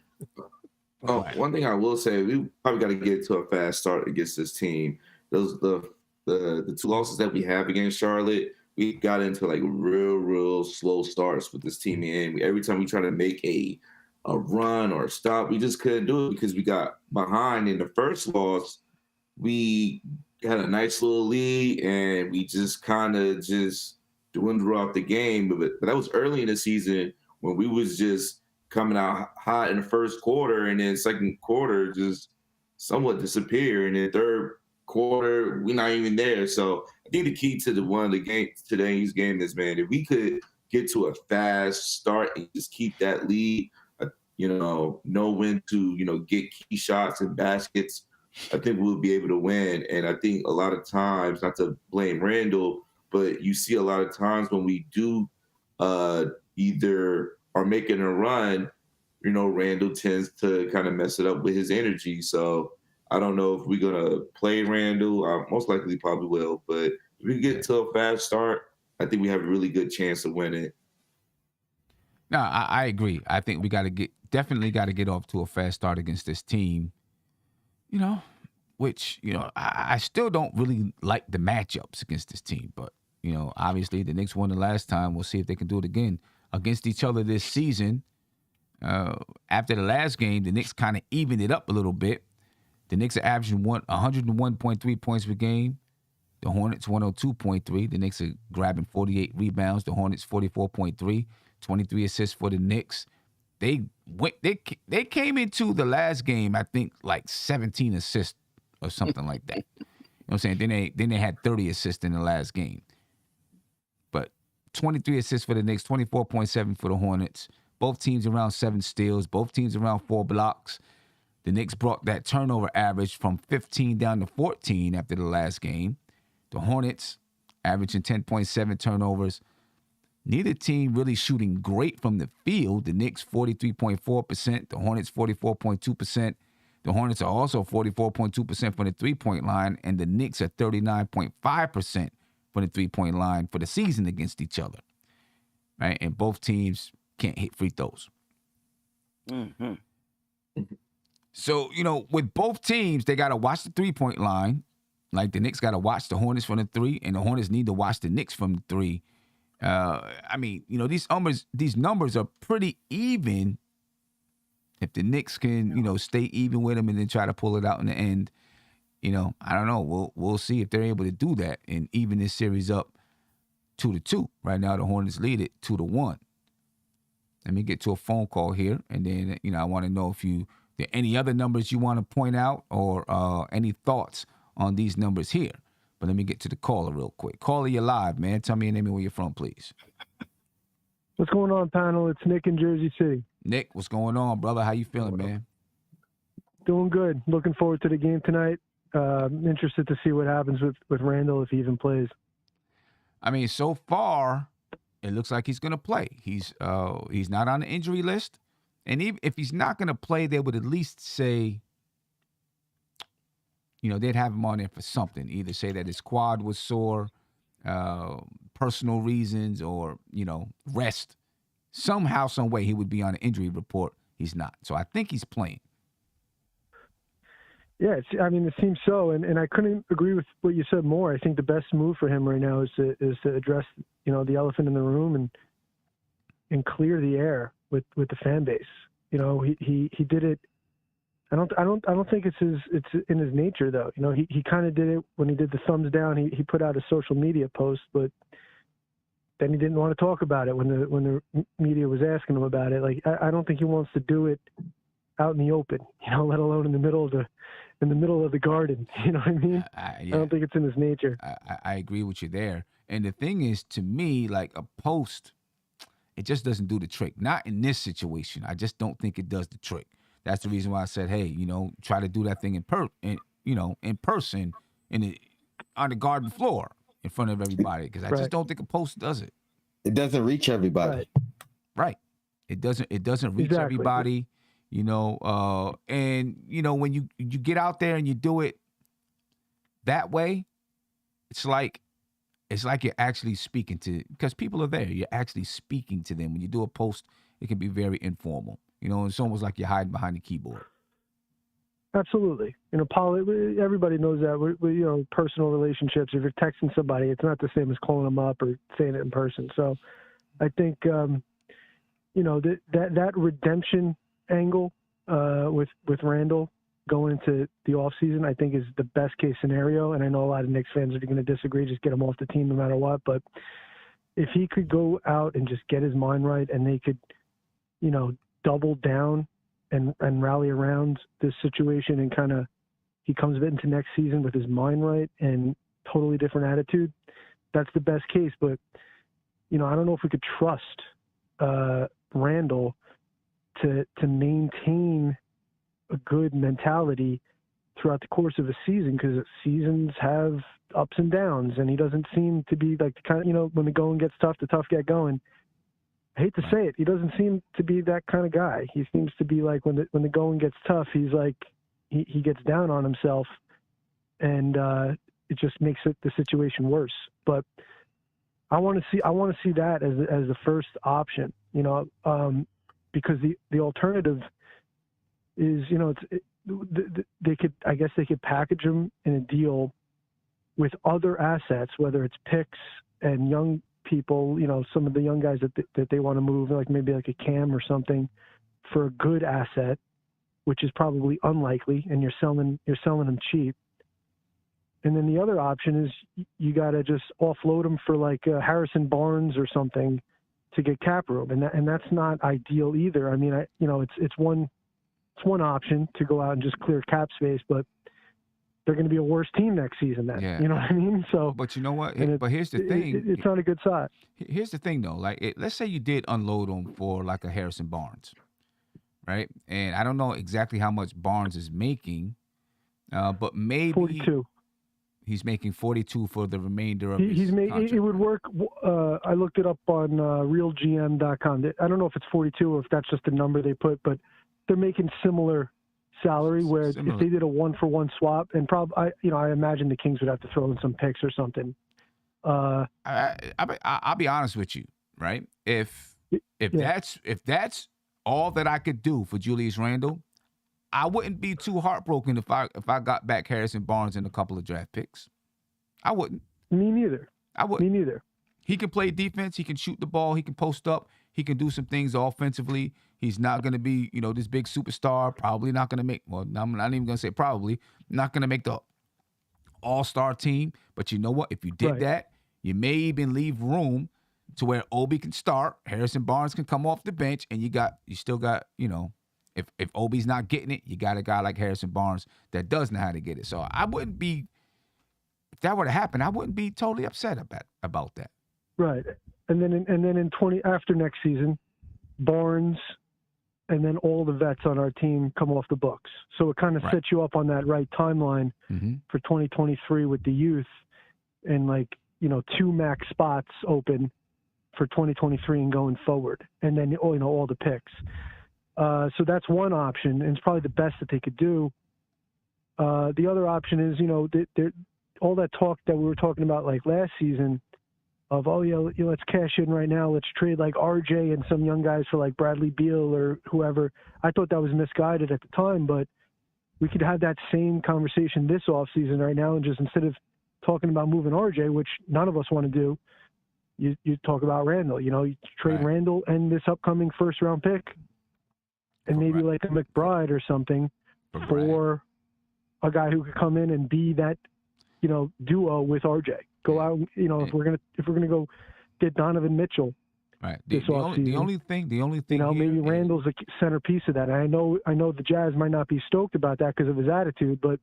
Speaker 7: One thing I will say, we probably got to get to a fast start against this team. The two losses that we have against Charlotte, we got into like real slow starts with this team. And every time we try to make a run or a stop, we just couldn't do it because we got behind in the first loss. We had a nice little lead and we just kind of just dwindled out the game. But that was early in the season when we was just coming out hot in the first quarter and then second quarter just somewhat disappear. And then third quarter, we're not even there. So I think the key to today's game is, man, if we could get to a fast start and just keep that lead, know when to, get key shots and baskets, I think we'll be able to win. And I think a lot of times, not to blame Randle, but you see a lot of times when we do either are making a run, Randle tends to kind of mess it up with his energy. So I don't know if we're going to play Randle. Most likely probably will. But if we get to a fast start, I think we have a really good chance of winning.
Speaker 2: No, I agree. I think we definitely got to get off to a fast start against this team. Which, I still don't really like the matchups against this team. But, obviously the Knicks won the last time. We'll see if they can do it again against each other this season. After the last game, the Knicks kind of evened it up a little bit. The Knicks are averaging 101.3 points per game. The Hornets 102.3. The Knicks are grabbing 48 rebounds. The Hornets 44.3. 23 assists for the Knicks. They came into the last game, I think, like 17 assists or something like that. You know what I'm saying? Then they had 30 assists in the last game. But 23 assists for the Knicks, 24.7 for the Hornets. Both teams around 7 steals. Both teams around 4 blocks. The Knicks brought that turnover average from 15 down to 14 after the last game. The Hornets averaging 10.7 turnovers. Neither team really shooting great from the field. The Knicks 43.4%. The Hornets 44.2%. The Hornets are also 44.2% from the three-point line, and the Knicks are 39.5% from the three-point line for the season against each other. right? And both teams can't hit free throws.
Speaker 6: Mm-hmm.
Speaker 2: So, with both teams, they got to watch the three-point line. Like the Knicks got to watch the Hornets from the three, and the Hornets need to watch the Knicks from the three. These numbers are pretty even. If the Knicks can, stay even with them and then try to pull it out in the end, I don't know. We'll see if they're able to do that and even this series up 2-2. Right now, the Hornets lead it 2-1. Let me get to a phone call here, and then I want to know if there are any other numbers you want to point out or any thoughts on these numbers here. But let me get to the caller real quick. Caller, you're live, man. Tell me your name and where you're from, please.
Speaker 8: What's going on, panel? It's Nick in Jersey City.
Speaker 2: Nick, what's going on, brother? How you feeling, man?
Speaker 8: Doing good. Looking forward to the game tonight. Interested to see what happens with Randle if he even plays.
Speaker 2: So far, it looks like he's going to play. He's not on the injury list. And even if he's not going to play, they would at least say, they'd have him on there for something. Either say that his quad was sore, personal reasons, or, rest. Somehow, some way, he would be on an injury report. He's not. So I think he's playing.
Speaker 8: Yeah, it seems so. And I couldn't agree with what you said more. I think the best move for him right now is to address, the elephant in the room and clear the air with the fan base. He did it. I don't think it's in his nature though. He kind of did it when he did the thumbs down. He put out a social media post, but then he didn't want to talk about it when the media was asking him about it. Like I don't think he wants to do it out in the open, let alone in the middle of the garden. You know what I mean?
Speaker 2: Yeah.
Speaker 8: I don't think it's in his nature.
Speaker 2: I agree with you there. And the thing is, to me, like a post, it just doesn't do the trick. Not in this situation. I just don't think it does the trick. That's the reason why I said, hey, try to do that thing in person on the garden floor in front of everybody, because I just don't think a post does it.
Speaker 4: It doesn't reach everybody.
Speaker 2: Right. It doesn't reach everybody. And when you get out there and you do it that way, it's like you're actually speaking to, because people are there. You're actually speaking to them. When you do a post, it can be very informal. It's almost like you're hiding behind the keyboard.
Speaker 8: Absolutely. Everybody knows that. With personal relationships, if you're texting somebody, it's not the same as calling them up or saying it in person. So I think, that redemption angle with Randle going into the offseason, I think is the best case scenario. And I know a lot of Knicks fans are going to disagree, just get him off the team no matter what. But if he could go out and just get his mind right, and they could, double down and rally around this situation, and kind of he comes into next season with his mind right and totally different attitude, that's the best case. But, I don't know if we could trust Randle to maintain a good mentality throughout the course of a season, because seasons have ups and downs, and he doesn't seem to be like the kind of, when the going gets tough, the tough get going. I hate to say it, he doesn't seem to be that kind of guy. He seems to be like, when the going gets tough, he's like, he gets down on himself, and it just makes the situation worse. But I want to see that as the first option, because the alternative is, they could package him in a deal with other assets, whether it's picks and young people, some of the young guys that they want to move, like maybe like a Cam or something, for a good asset, which is probably unlikely, and you're selling them cheap. And then the other option is you got to just offload them for like Harrison Barnes or something to get cap room, and that's not ideal either. I mean, it's one option to go out and just clear cap space, but they're going to be a worse team next season then.
Speaker 2: Yeah.
Speaker 8: You know what I mean? So,
Speaker 2: but you know what? But here's the thing.
Speaker 8: It's not a good side.
Speaker 2: Here's the thing, though. Like, let's say you did unload them for like a Harrison Barnes, right? And I don't know exactly how much Barnes is making, but maybe
Speaker 8: 42.
Speaker 2: He's making 42 for the remainder of
Speaker 8: He's
Speaker 2: his contract.
Speaker 8: It would work. I looked it up on realgm.com. I don't know if it's 42 or if that's just the number they put, but they're making similar salary, where if they did a 1-for-1 swap, and I imagine the Kings would have to throw in some picks or something.
Speaker 2: I'll be honest with you. right? If that's all that I could do for Julius Randle, I wouldn't be too heartbroken if I got back Harrison Barnes and a couple of draft picks. I wouldn't.
Speaker 8: Me neither.
Speaker 2: I wouldn't.
Speaker 8: Me neither.
Speaker 2: He can play defense. He can shoot the ball. He can post up. He can do some things offensively. He's not going to be, this big superstar. Probably not going to make, well, I'm not even going to say probably, not going to make the all-star team. But you know what? If you did that, you may even leave room to where Obi can start. Harrison Barnes can come off the bench. And you still got, if Obi's not getting it, you got a guy like Harrison Barnes that does know how to get it. So I wouldn't be, if that were to happen, I wouldn't be totally upset about that.
Speaker 8: Right. And then in after next season, Barnes and then all the vets on our team come off the books. So it kind of sets you up on that right timeline for 2023 with the youth and 2 max spots open for 2023 and going forward. And then, all the picks. So that's one option, and it's probably the best that they could do. The other option is, all that talk that we were talking about last season of, let's cash in right now. Let's trade RJ and some young guys for Bradley Beal or whoever. I thought that was misguided at the time, but we could have that same conversation this offseason right now and just instead of talking about moving RJ, which none of us want to do, you talk about Randle. You trade Randle and this upcoming first-round pick and maybe a McBride or something for a guy who could come in and be that, duo with RJ. Go out, if we're gonna go get Donovan Mitchell,
Speaker 2: right? The only thing,
Speaker 8: maybe Randle's a centerpiece of that. And I know the Jazz might not be stoked about that because of his attitude, but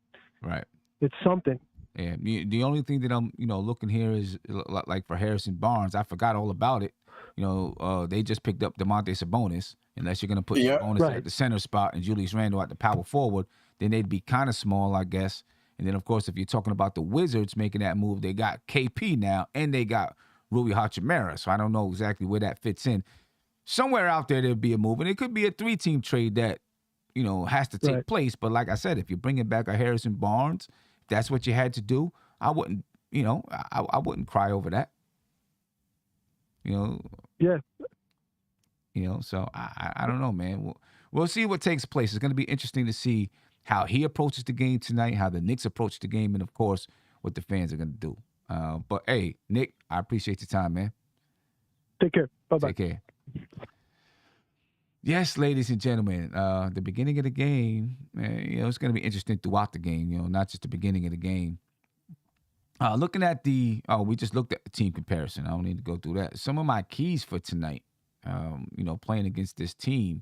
Speaker 8: it's something.
Speaker 2: Yeah, the only thing that I'm looking here is for Harrison Barnes. I forgot all about it. They just picked up Domantas Sabonis. Unless you're gonna put Sabonis at the center spot and Julius Randle at the power forward, then they'd be kind of small, I guess. And then, of course, if you're talking about the Wizards making that move, they got KP now, and they got Rui Hachimura. So I don't know exactly where that fits in. Somewhere out there'll be a move, and it could be a 3-team trade that, has to take place. But like I said, if you're bringing back a Harrison Barnes, if that's what you had to do, I wouldn't, I wouldn't cry over that.
Speaker 8: Yeah.
Speaker 2: So I don't know, man. We'll see what takes place. It's going to be interesting to see how he approaches the game tonight, how the Knicks approach the game, and, of course, what the fans are going to do. But, hey, Nick, I appreciate your time, man.
Speaker 8: Take care. Bye-bye.
Speaker 2: Take care. Yes, ladies and gentlemen, the beginning of the game, it's going to be interesting throughout the game, not just the beginning of the game. Looking at we just looked at the team comparison. I don't need to go through that. Some of my keys for tonight, playing against this team,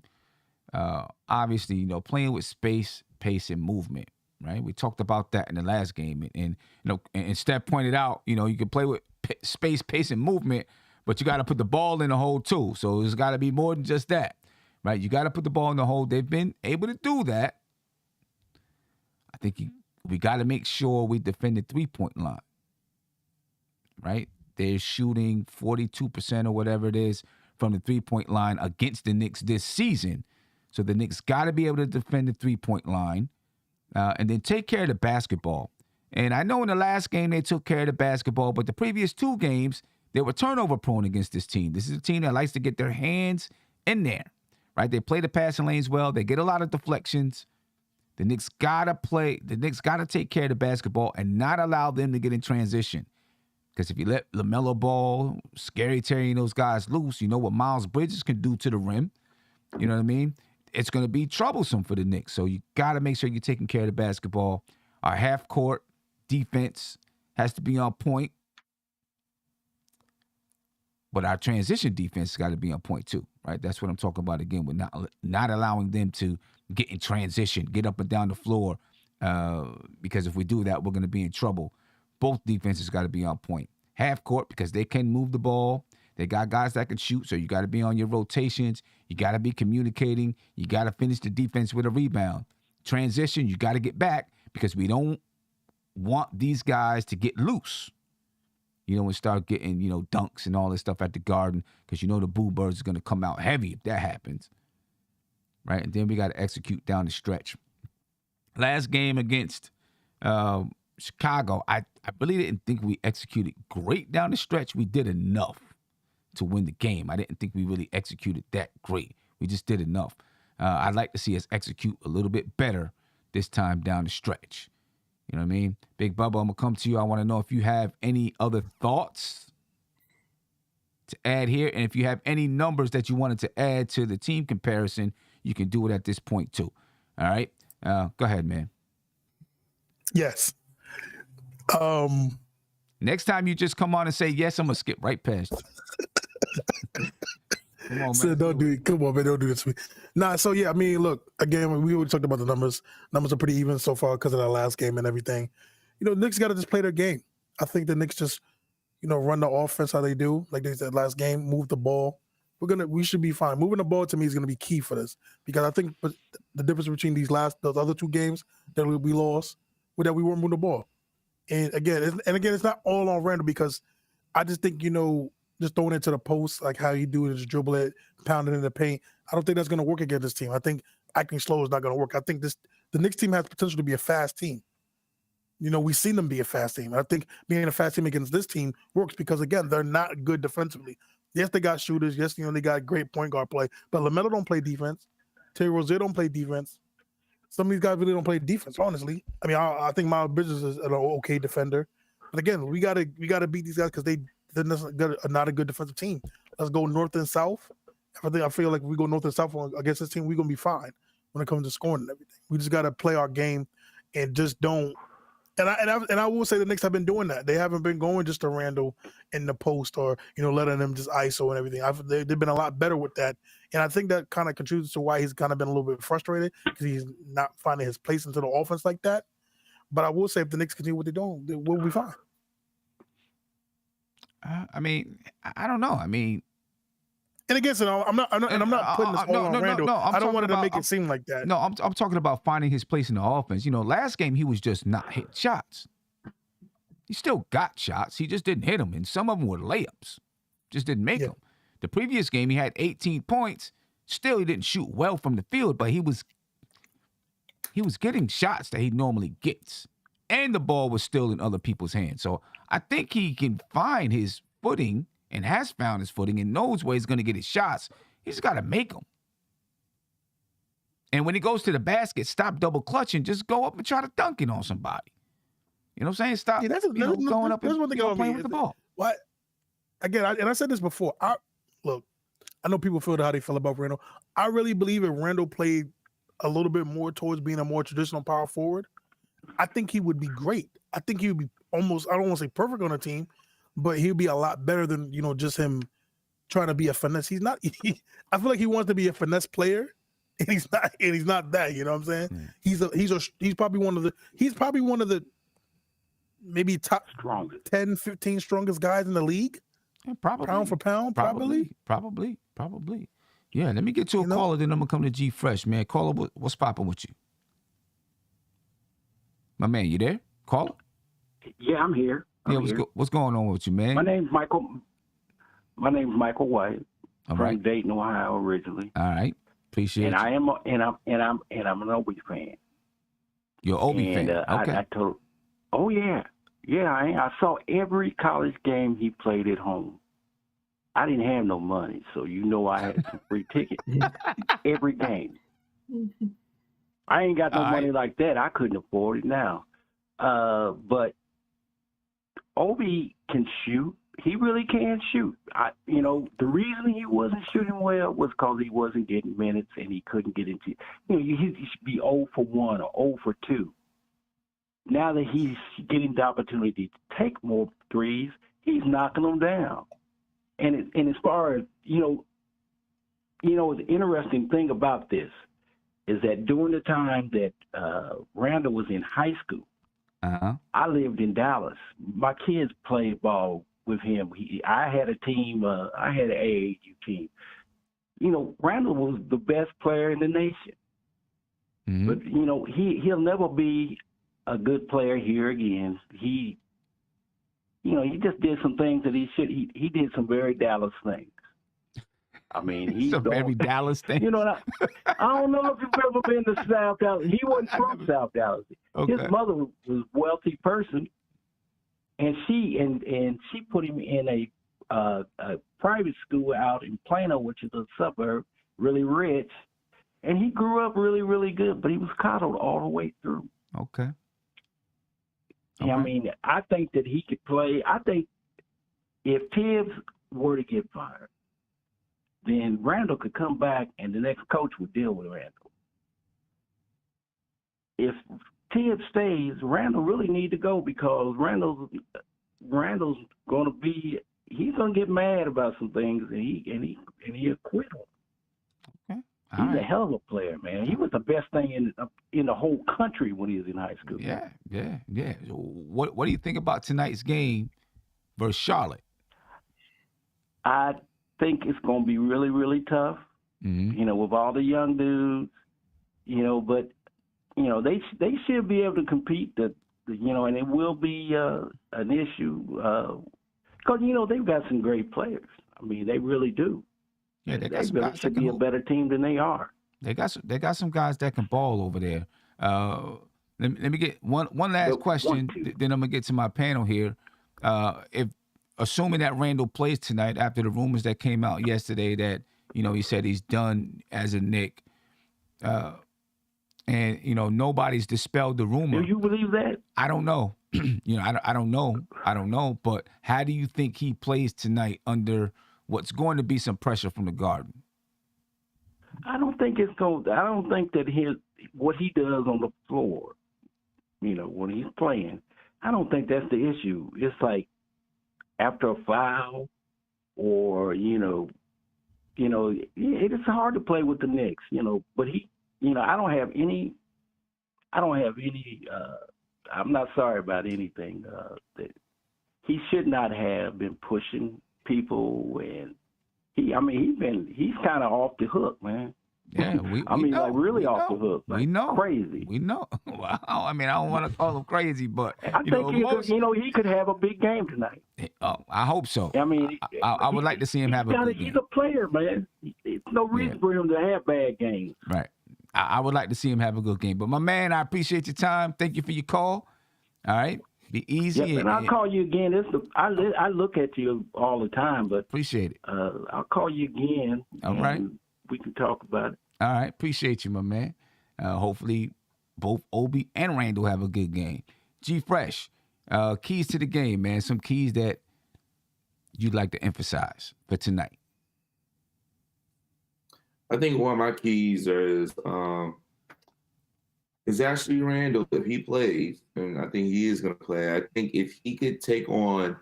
Speaker 2: obviously, playing with space, pace, and movement, right? We talked about that in the last game. And Steph pointed out, you can play with space, pace, and movement, but you got to put the ball in the hole too. So there's got to be more than just that, right? You got to put the ball in the hole. They've been able to do that. I think we got to make sure we defend the three-point line, right? They're shooting 42% or whatever it is from the three-point line against the Knicks this season. So the Knicks got to be able to defend the three-point line and then take care of the basketball. And I know in the last game they took care of the basketball, but the previous 2 games, they were turnover prone against this team. This is a team that likes to get their hands in there, right? They play the passing lanes well. They get a lot of deflections. The Knicks got to take care of the basketball and not allow them to get in transition. Because if you let LaMelo Ball, Scary Terry, and those guys loose, you know what Miles Bridges can do to the rim. You know what I mean? It's going to be troublesome for the Knicks. So you got to make sure you're taking care of the basketball. Our half-court defense has to be on point. But our transition defense has got to be on point too, right? That's what I'm talking about again. We're not allowing them to get in transition, get up and down the floor, because if we do that, we're going to be in trouble. Both defenses got to be on point. Half-court, because they can move the ball. They got guys that can shoot, so you got to be on your rotations. You got to be communicating. You got to finish the defense with a rebound. Transition, you got to get back because we don't want these guys to get loose. And start getting, dunks and all this stuff at the Garden because the Boo Birds is going to come out heavy if that happens. Right? And then we got to execute down the stretch. Last game against Chicago, I really didn't think we executed great down the stretch. We did enough to win the game. I didn't think we really executed that great. We just did enough. I'd like to see us execute a little bit better this time down the stretch. You know what I mean? Big Bubba, I'm going to come to you. I want to know if you have any other thoughts to add here. And if you have any numbers that you wanted to add to the team comparison, you can do it at this point too. All right? Go ahead, man.
Speaker 5: Yes.
Speaker 2: Next time you just come on and say yes, I'm going to skip right past you. Come on, man.
Speaker 5: So don't do it. Come on, man. Don't do this to me. Nah, so yeah, I mean, look, again, we already talked about the numbers. Numbers are pretty even so far because of that last game and everything. You know, Knicks got to just play their game. I think the Knicks just, you know, run the offense how they do, like they said last game, move the ball. We should be fine. Moving the ball to me is going to be key for this because I think the difference between those other two games that we lost was that we weren't moving the ball. And again, it's not all on Randle because I just think, you know, just throwing it to the post, like how you do it, just dribble it, pound it in the paint. I don't think that's going to work against this team. I think acting slow is not going to work. I think the Knicks team has potential to be a fast team. You know, we've seen them be a fast team. I think being a fast team against this team works because, again, they're not good defensively. Yes, they got shooters. Yes, you know, they got great point guard play. But LaMelo don't play defense. Terry Rozier don't play defense. Some of these guys really don't play defense, honestly. I mean, I think Miles Bridges is an okay defender. But, again, we gotta beat these guys because they're not a good defensive team. Let's go north and south. I feel like if we go north and south against this team, we're going to be fine when it comes to scoring and everything. We just got to play our game and just don't. And I will say the Knicks have been doing that. They haven't been going just to Randle in the post or, you know, letting them just ISO and everything. They've been a lot better with that. And I think that kind of contributes to why he's kind of been a little bit frustrated because he's not finding his place into the offense like that. But I will say if the Knicks continue what they're doing, we'll be fine.
Speaker 2: I mean, I don't know. I mean,
Speaker 5: and again, so I'm not putting this all on Randle. I don't want to make it seem like that.
Speaker 2: No, I'm talking about finding his place in the offense. You know, last game he was just not hitting shots. He still got shots. He just didn't hit them, and some of them were layups. Just didn't make them. The previous game he had 18 points. Still, he didn't shoot well from the field, but he was getting shots that he normally gets, and the ball was still in other people's hands. So I think he can find his footing. And has found his footing and knows where he's going to get his shots. He's got to make them. And when he goes to the basket, stop double clutching. Just go up and try to dunk it on somebody. You know what I'm saying? Stop going up and playing with the ball.
Speaker 5: What? Again, I said this before. Look, I know people feel how they feel about Randle. I really believe if Randle played a little bit more towards being a more traditional power forward, I think he would be great. I think he would be almost, I don't want to say perfect on a team, but he'll be a lot better than, you know, just him trying to be a finesse. He's not. I feel like he wants to be a finesse player, and he's not that. You know what I'm saying? Mm. He's probably one of the maybe top 10, 15 strongest guys in the league.
Speaker 2: Yeah, probably
Speaker 5: pound for pound. Probably.
Speaker 2: Yeah. Let me get to a caller, then I'm gonna come to G Fresh, man. Caller, what's popping with you, my man? You there, caller?
Speaker 9: Yeah, I'm here.
Speaker 2: What's going on with you, man?
Speaker 9: My name's Michael White. From Dayton, Ohio, originally.
Speaker 2: All right, appreciate it.
Speaker 9: And I'm an Obi fan.
Speaker 2: You're an Obi fan. Okay.
Speaker 9: I saw every college game he played at home. I didn't have no money, so I had some free tickets every game. I ain't got no money like that. I couldn't afford it now. But Obi can shoot. He really can shoot. The reason he wasn't shooting well was because he wasn't getting minutes and he couldn't get into. He should be 0 for 1 or 0 for 2. Now that he's getting the opportunity to take more threes, he's knocking them down. And as far as the interesting thing about this is that during the time that Randle was in high school. I lived in Dallas. My kids played ball with him. I had a team. I had an AAU team. Randle was the best player in the nation. Mm-hmm. But he'll never be a good player here again. He just did some things that he should. He did some very Dallas things. I mean, he's
Speaker 2: a very Dallas thing.
Speaker 9: I don't know if you've ever been to South Dallas. He wasn't from South Dallas. Okay. His mother was a wealthy person, and she put him in a private school out in Plano, which is a suburb, really rich, and he grew up really, really good, but he was coddled all the way through.
Speaker 2: Okay.
Speaker 9: I mean, I think that he could play. I think if Tibbs were to get fired, then Randle could come back and the next coach would deal with Randle. If Tibbs stays, Randle really need to go because Randle's going to be. He's going to get mad about some things, and he'll quit him.
Speaker 2: Okay.
Speaker 9: He's a hell of a player, man. He was the best thing in the whole country when he was in high school.
Speaker 2: Yeah. What do you think about tonight's game versus Charlotte?
Speaker 9: I think it's going to be really, really tough.
Speaker 2: Mm-hmm.
Speaker 9: With all the young dudes. But they should be able to compete. And it will be an issue because they've got some great players. I mean, they really do.
Speaker 2: Yeah, they got some guys
Speaker 9: should be a better team than they are.
Speaker 2: They got some guys that can ball over there. Let me get one last question, then I'm gonna get to my panel here. If assuming that Randle plays tonight, after the rumors that came out yesterday that he said he's done as a Knick, and nobody's dispelled the rumor.
Speaker 9: Do you believe that?
Speaker 2: I don't know. I don't know. But how do you think he plays tonight under what's going to be some pressure from the Garden?
Speaker 9: I don't think that what he does on the floor, when he's playing, I don't think that's the issue. It's like after a foul or, it's hard to play with the Knicks, but I don't have any, I'm not sorry about anything. That he should not have been pushing people, and he's kind of off the hook, man.
Speaker 2: Yeah,
Speaker 9: really off the hook. Like,
Speaker 2: we know.
Speaker 9: Crazy.
Speaker 2: We know. Wow. I mean, I don't want to call him crazy, but
Speaker 9: I think he could have a big game tonight.
Speaker 2: Oh, I hope so.
Speaker 9: I mean,
Speaker 2: I would like to see him have a good game.
Speaker 9: He's a player, man. There's no reason for him to have bad games.
Speaker 2: Right. I would like to see him have a good game. But my man, I appreciate your time. Thank you for your call. All right. Be easy.
Speaker 9: Yeah, and I'll call you again. I look at you all the time, but
Speaker 2: appreciate it.
Speaker 9: I'll call you again.
Speaker 2: All right.
Speaker 9: We can talk about it.
Speaker 2: All right. Appreciate you, my man. Hopefully both Obi and Randle have a good game. G Fresh, keys to the game, man. Some keys that you'd like to emphasize for tonight.
Speaker 7: I think one of my keys is actually Randle. If he plays, and I think he is going to play, I think if he could take on,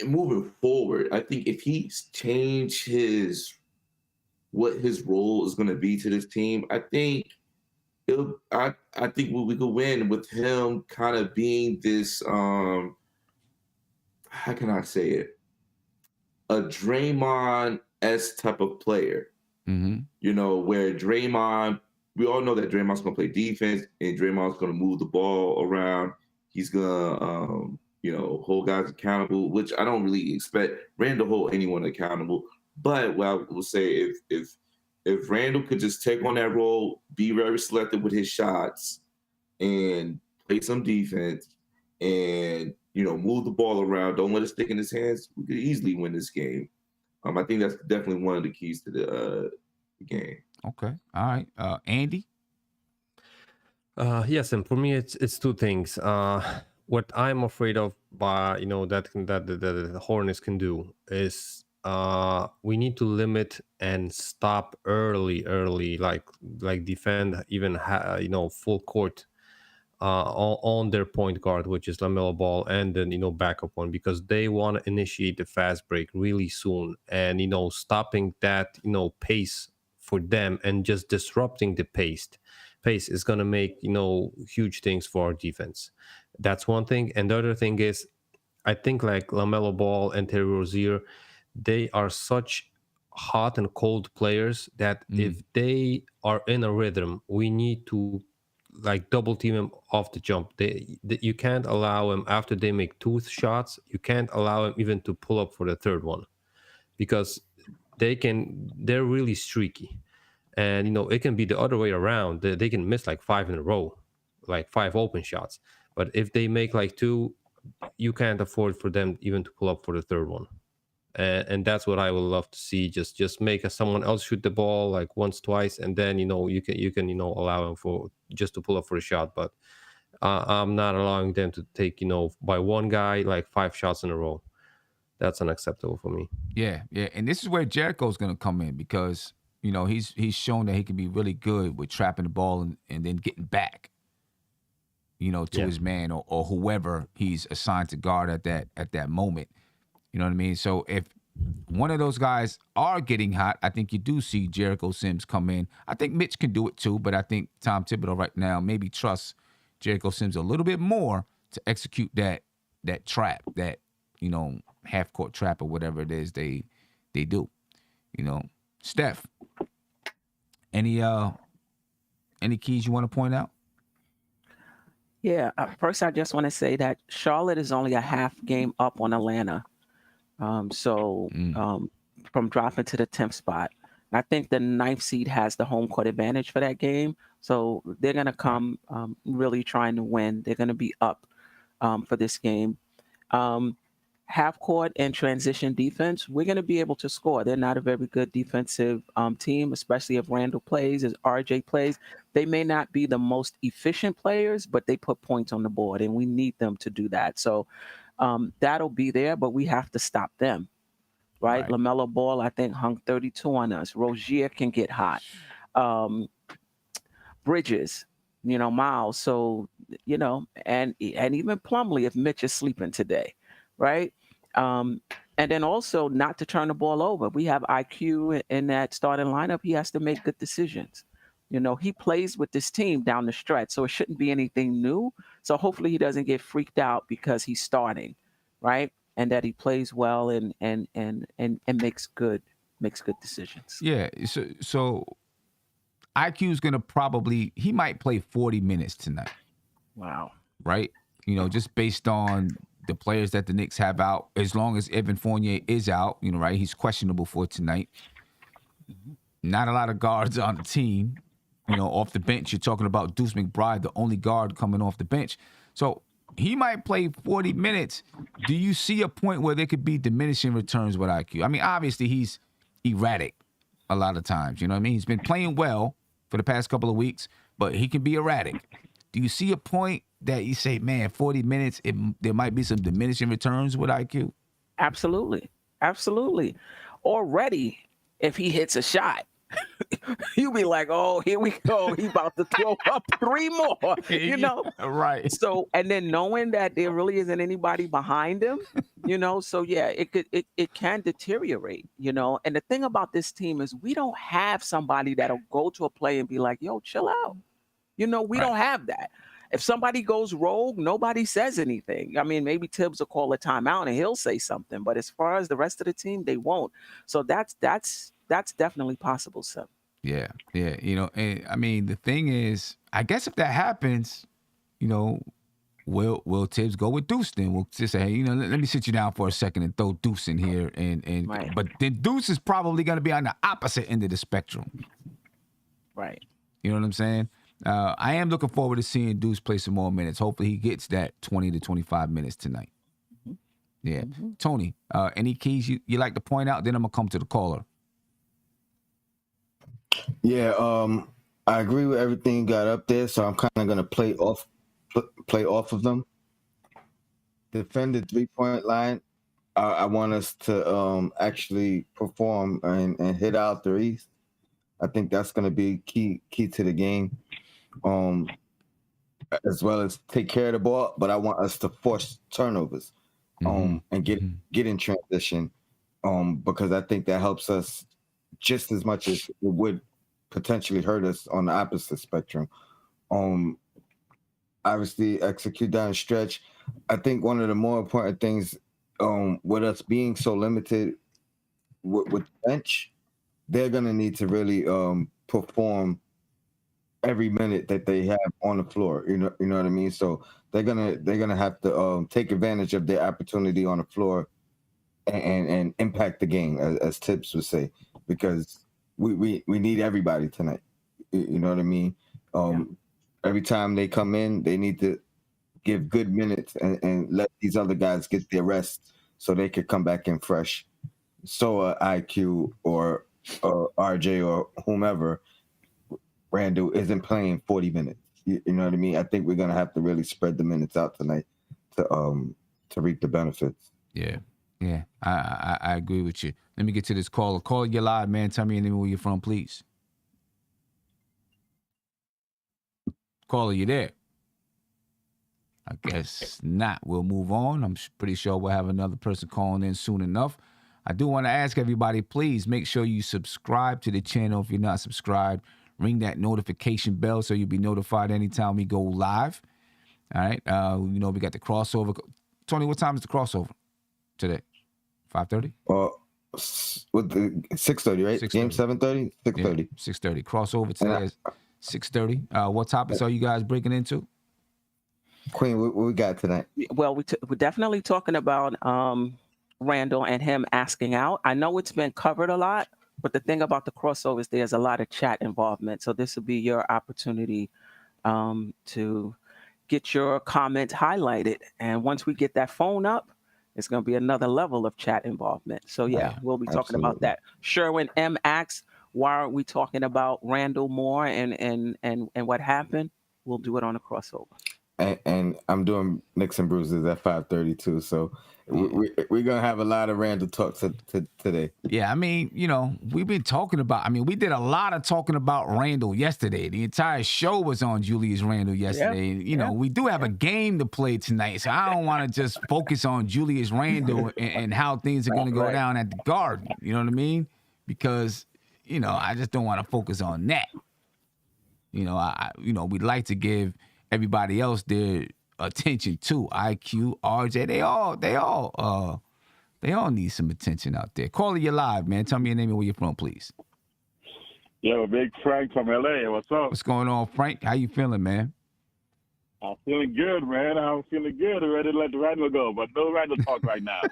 Speaker 7: moving forward, I think if he change what his role is going to be to this team, I think I think we could win with him kind of being this how can I say it? A Draymond-esque type of player.
Speaker 2: Mm-hmm.
Speaker 7: Where Draymond, we all know that Draymond's going to play defense and Draymond's going to move the ball around. He's going to, hold guys accountable, which I don't really expect Randle to hold anyone accountable. But what I will say, if Randle could just take on that role, be very selective with his shots and play some defense and, move the ball around, don't let it stick in his hands, we could easily win this game. I think that's definitely one of the keys to the game.
Speaker 2: Okay. All right. Andy?
Speaker 3: Yes, and for me, it's two things. What I'm afraid of, that the Hornets can do is we need to limit and stop early, like defend even full court on their point guard, which is LaMelo Ball, and then backup one, because they want to initiate the fast break really soon, and stopping that pace for them and just disrupting the pace is going to make huge things for our defense. That's one thing. And the other thing is, I think like LaMelo Ball and Terry Rozier, they are such hot and cold players that if they are in a rhythm, we need to double team them off the jump. You can't allow them after they make two shots. You can't allow them even to pull up for the third one, because they're really streaky. And it can be the other way around. They can miss 5 in a row, 5 open shots. But if they make 2, you can't afford for them even to pull up for the third one. And that's what I would love to see. Just make someone else shoot the ball like once, twice, and then you can allow them for just to pull up for a shot. But I'm not allowing them to take by one guy like 5 shots in a row. That's unacceptable for me.
Speaker 2: Yeah, and this is where Jericho's going to come in because he's shown that he can be really good with trapping the ball and then getting back, to his man or whoever he's assigned to guard at that moment. You know what I mean? So if one of those guys are getting hot, I think you do see Jericho Sims come in. I think Mitch can do it too, but I think Tom Thibodeau right now maybe trusts Jericho Sims a little bit more to execute that trap, that half court trap or whatever it is they do. Steph, any keys you want to point out?
Speaker 6: Yeah, first I just want to say that Charlotte is only a half game up on Atlanta. From dropping to the 10th spot, I think the 9th seed has the home court advantage for that game. So they're going to come really trying to win. They're going to be up for this game. Half court and transition defense, we're going to be able to score. They're not a very good defensive team, especially if Randle plays, as RJ plays. They may not be the most efficient players, but they put points on the board, and we need them to do that. So that'll be there, but we have to stop them, right? LaMelo Ball, I think, hung 32 on us. Rozier can get hot. Bridges, Miles. So, and even Plumlee if Mitch is sleeping today, right? And then also not to turn the ball over. We have IQ in that starting lineup. He has to make good decisions. He plays with this team down the stretch, so it shouldn't be anything new. So hopefully he doesn't get freaked out because he's starting, right? And that he plays well and makes good decisions.
Speaker 2: Yeah. So IQ is gonna he might play 40 minutes tonight.
Speaker 6: Wow.
Speaker 2: Right. Just based on the players that the Knicks have out, as long as Evan Fournier is out, right? He's questionable for tonight. Not a lot of guards on the team. Off the bench, you're talking about Deuce McBride, the only guard coming off the bench. So he might play 40 minutes. Do you see a point where there could be diminishing returns with IQ? I mean, obviously he's erratic a lot of times. You know what I mean? He's been playing well for the past couple of weeks, but he can be erratic. Do you see a point that you say, man, 40 minutes, there might be some diminishing returns with IQ?
Speaker 6: Absolutely. Already, if he hits a shot, you'll be like, oh, here we go. He about to throw up 3 more,
Speaker 2: Right.
Speaker 6: So, and then knowing that there really isn't anybody behind him, so yeah, it can deteriorate, and the thing about this team is we don't have somebody that'll go to a play and be like, yo, chill out. We don't have that. If somebody goes rogue, nobody says anything. I mean, maybe Tibbs will call a timeout and he'll say something, but as far as the rest of the team, they won't. So that's definitely possible, Sam.
Speaker 2: Yeah. And I mean, the thing is, I guess if that happens, will Tibbs go with Deuce then? We'll just say, hey, let me sit you down for a second and throw Deuce in here.
Speaker 6: Right.
Speaker 2: But then Deuce is probably going to be on the opposite end of the spectrum.
Speaker 6: Right.
Speaker 2: You know what I'm saying? I am looking forward to seeing Deuce play some more minutes. Hopefully he gets that 20 to 25 minutes tonight. Yeah. Mm-hmm. Tony, any keys you like to point out? Then I'm going to come to the caller.
Speaker 4: Yeah, I agree with everything you got up there, so I'm kind of going to play off of them. Defend the 3-point line. I want us to actually perform and hit out threes. I think that's going to be key to the game, as well as take care of the ball. But I want us to force turnovers, and get in transition, because I think that helps us just as much as it would potentially hurt us on the opposite spectrum. Obviously, execute down the stretch. I think one of the more important things, with us being so limited with the bench, they're gonna need to really perform every minute that they have on the floor. You know what I mean? So they're gonna have to take advantage of their opportunity on the floor and impact the game, as Tibbs would say, because we need everybody tonight. You know what I mean? Every time they come in, they need to give good minutes and let these other guys get their rest so they could come back in fresh. So IQ or RJ or whomever, Randle isn't playing 40 minutes. You know what I mean? I think we're gonna have to really spread the minutes out tonight to reap the benefits.
Speaker 2: Yeah. I agree with you. Let me get to this caller. Caller, you're live, man. Tell me your name and where you're from, please. Caller, you there? I guess not. We'll move on. I'm pretty sure we'll have another person calling in soon enough. I do want to ask everybody, please make sure you subscribe to the channel if you're not subscribed. Ring that notification bell so you'll be notified anytime we go live. All right. We got the crossover. Tony, what time is the crossover today? 5:30?
Speaker 4: With the 6:30, right?
Speaker 2: 6:30.
Speaker 4: Game 7:30? 6:30.
Speaker 2: Yeah, 6:30. Crossover today is 6:30. What topics are you guys breaking into?
Speaker 4: Queen, what we got tonight?
Speaker 6: Well, we're definitely talking about Randle and him asking out. I know it's been covered a lot, but the thing about the crossover is there's a lot of chat involvement. So this will be your opportunity to get your comment highlighted. And once we get that phone up, it's going to be another level of chat involvement. So yeah, we'll be talking about that. Sherwin M asks, why are we talking about Randle more and what happened? We'll do it on a crossover.
Speaker 4: And I'm doing Knicks and Bruises at 5:30 too. So we're gonna have a lot of Randle talk today.
Speaker 2: Yeah, I mean, we've been talking about. I mean, we did a lot of talking about Randle yesterday. The entire show was on Julius Randle yesterday. Yeah. We do have a game to play tonight, so I don't want to just focus on Julius Randle and how things are going to go down at the Garden. You know what I mean? Because I just don't want to focus on that. We'd like to give everybody else their attention too. IQ, RJ, they all need some attention out there. Caller, you live, man. Tell me your name and where you're from, please.
Speaker 10: Yo, Big Frank from LA. What's up?
Speaker 2: What's going on, Frank? How you feeling, man?
Speaker 10: I'm feeling good, man. I'm feeling good. I'm ready to let the Randle go, but no Randle talk right now.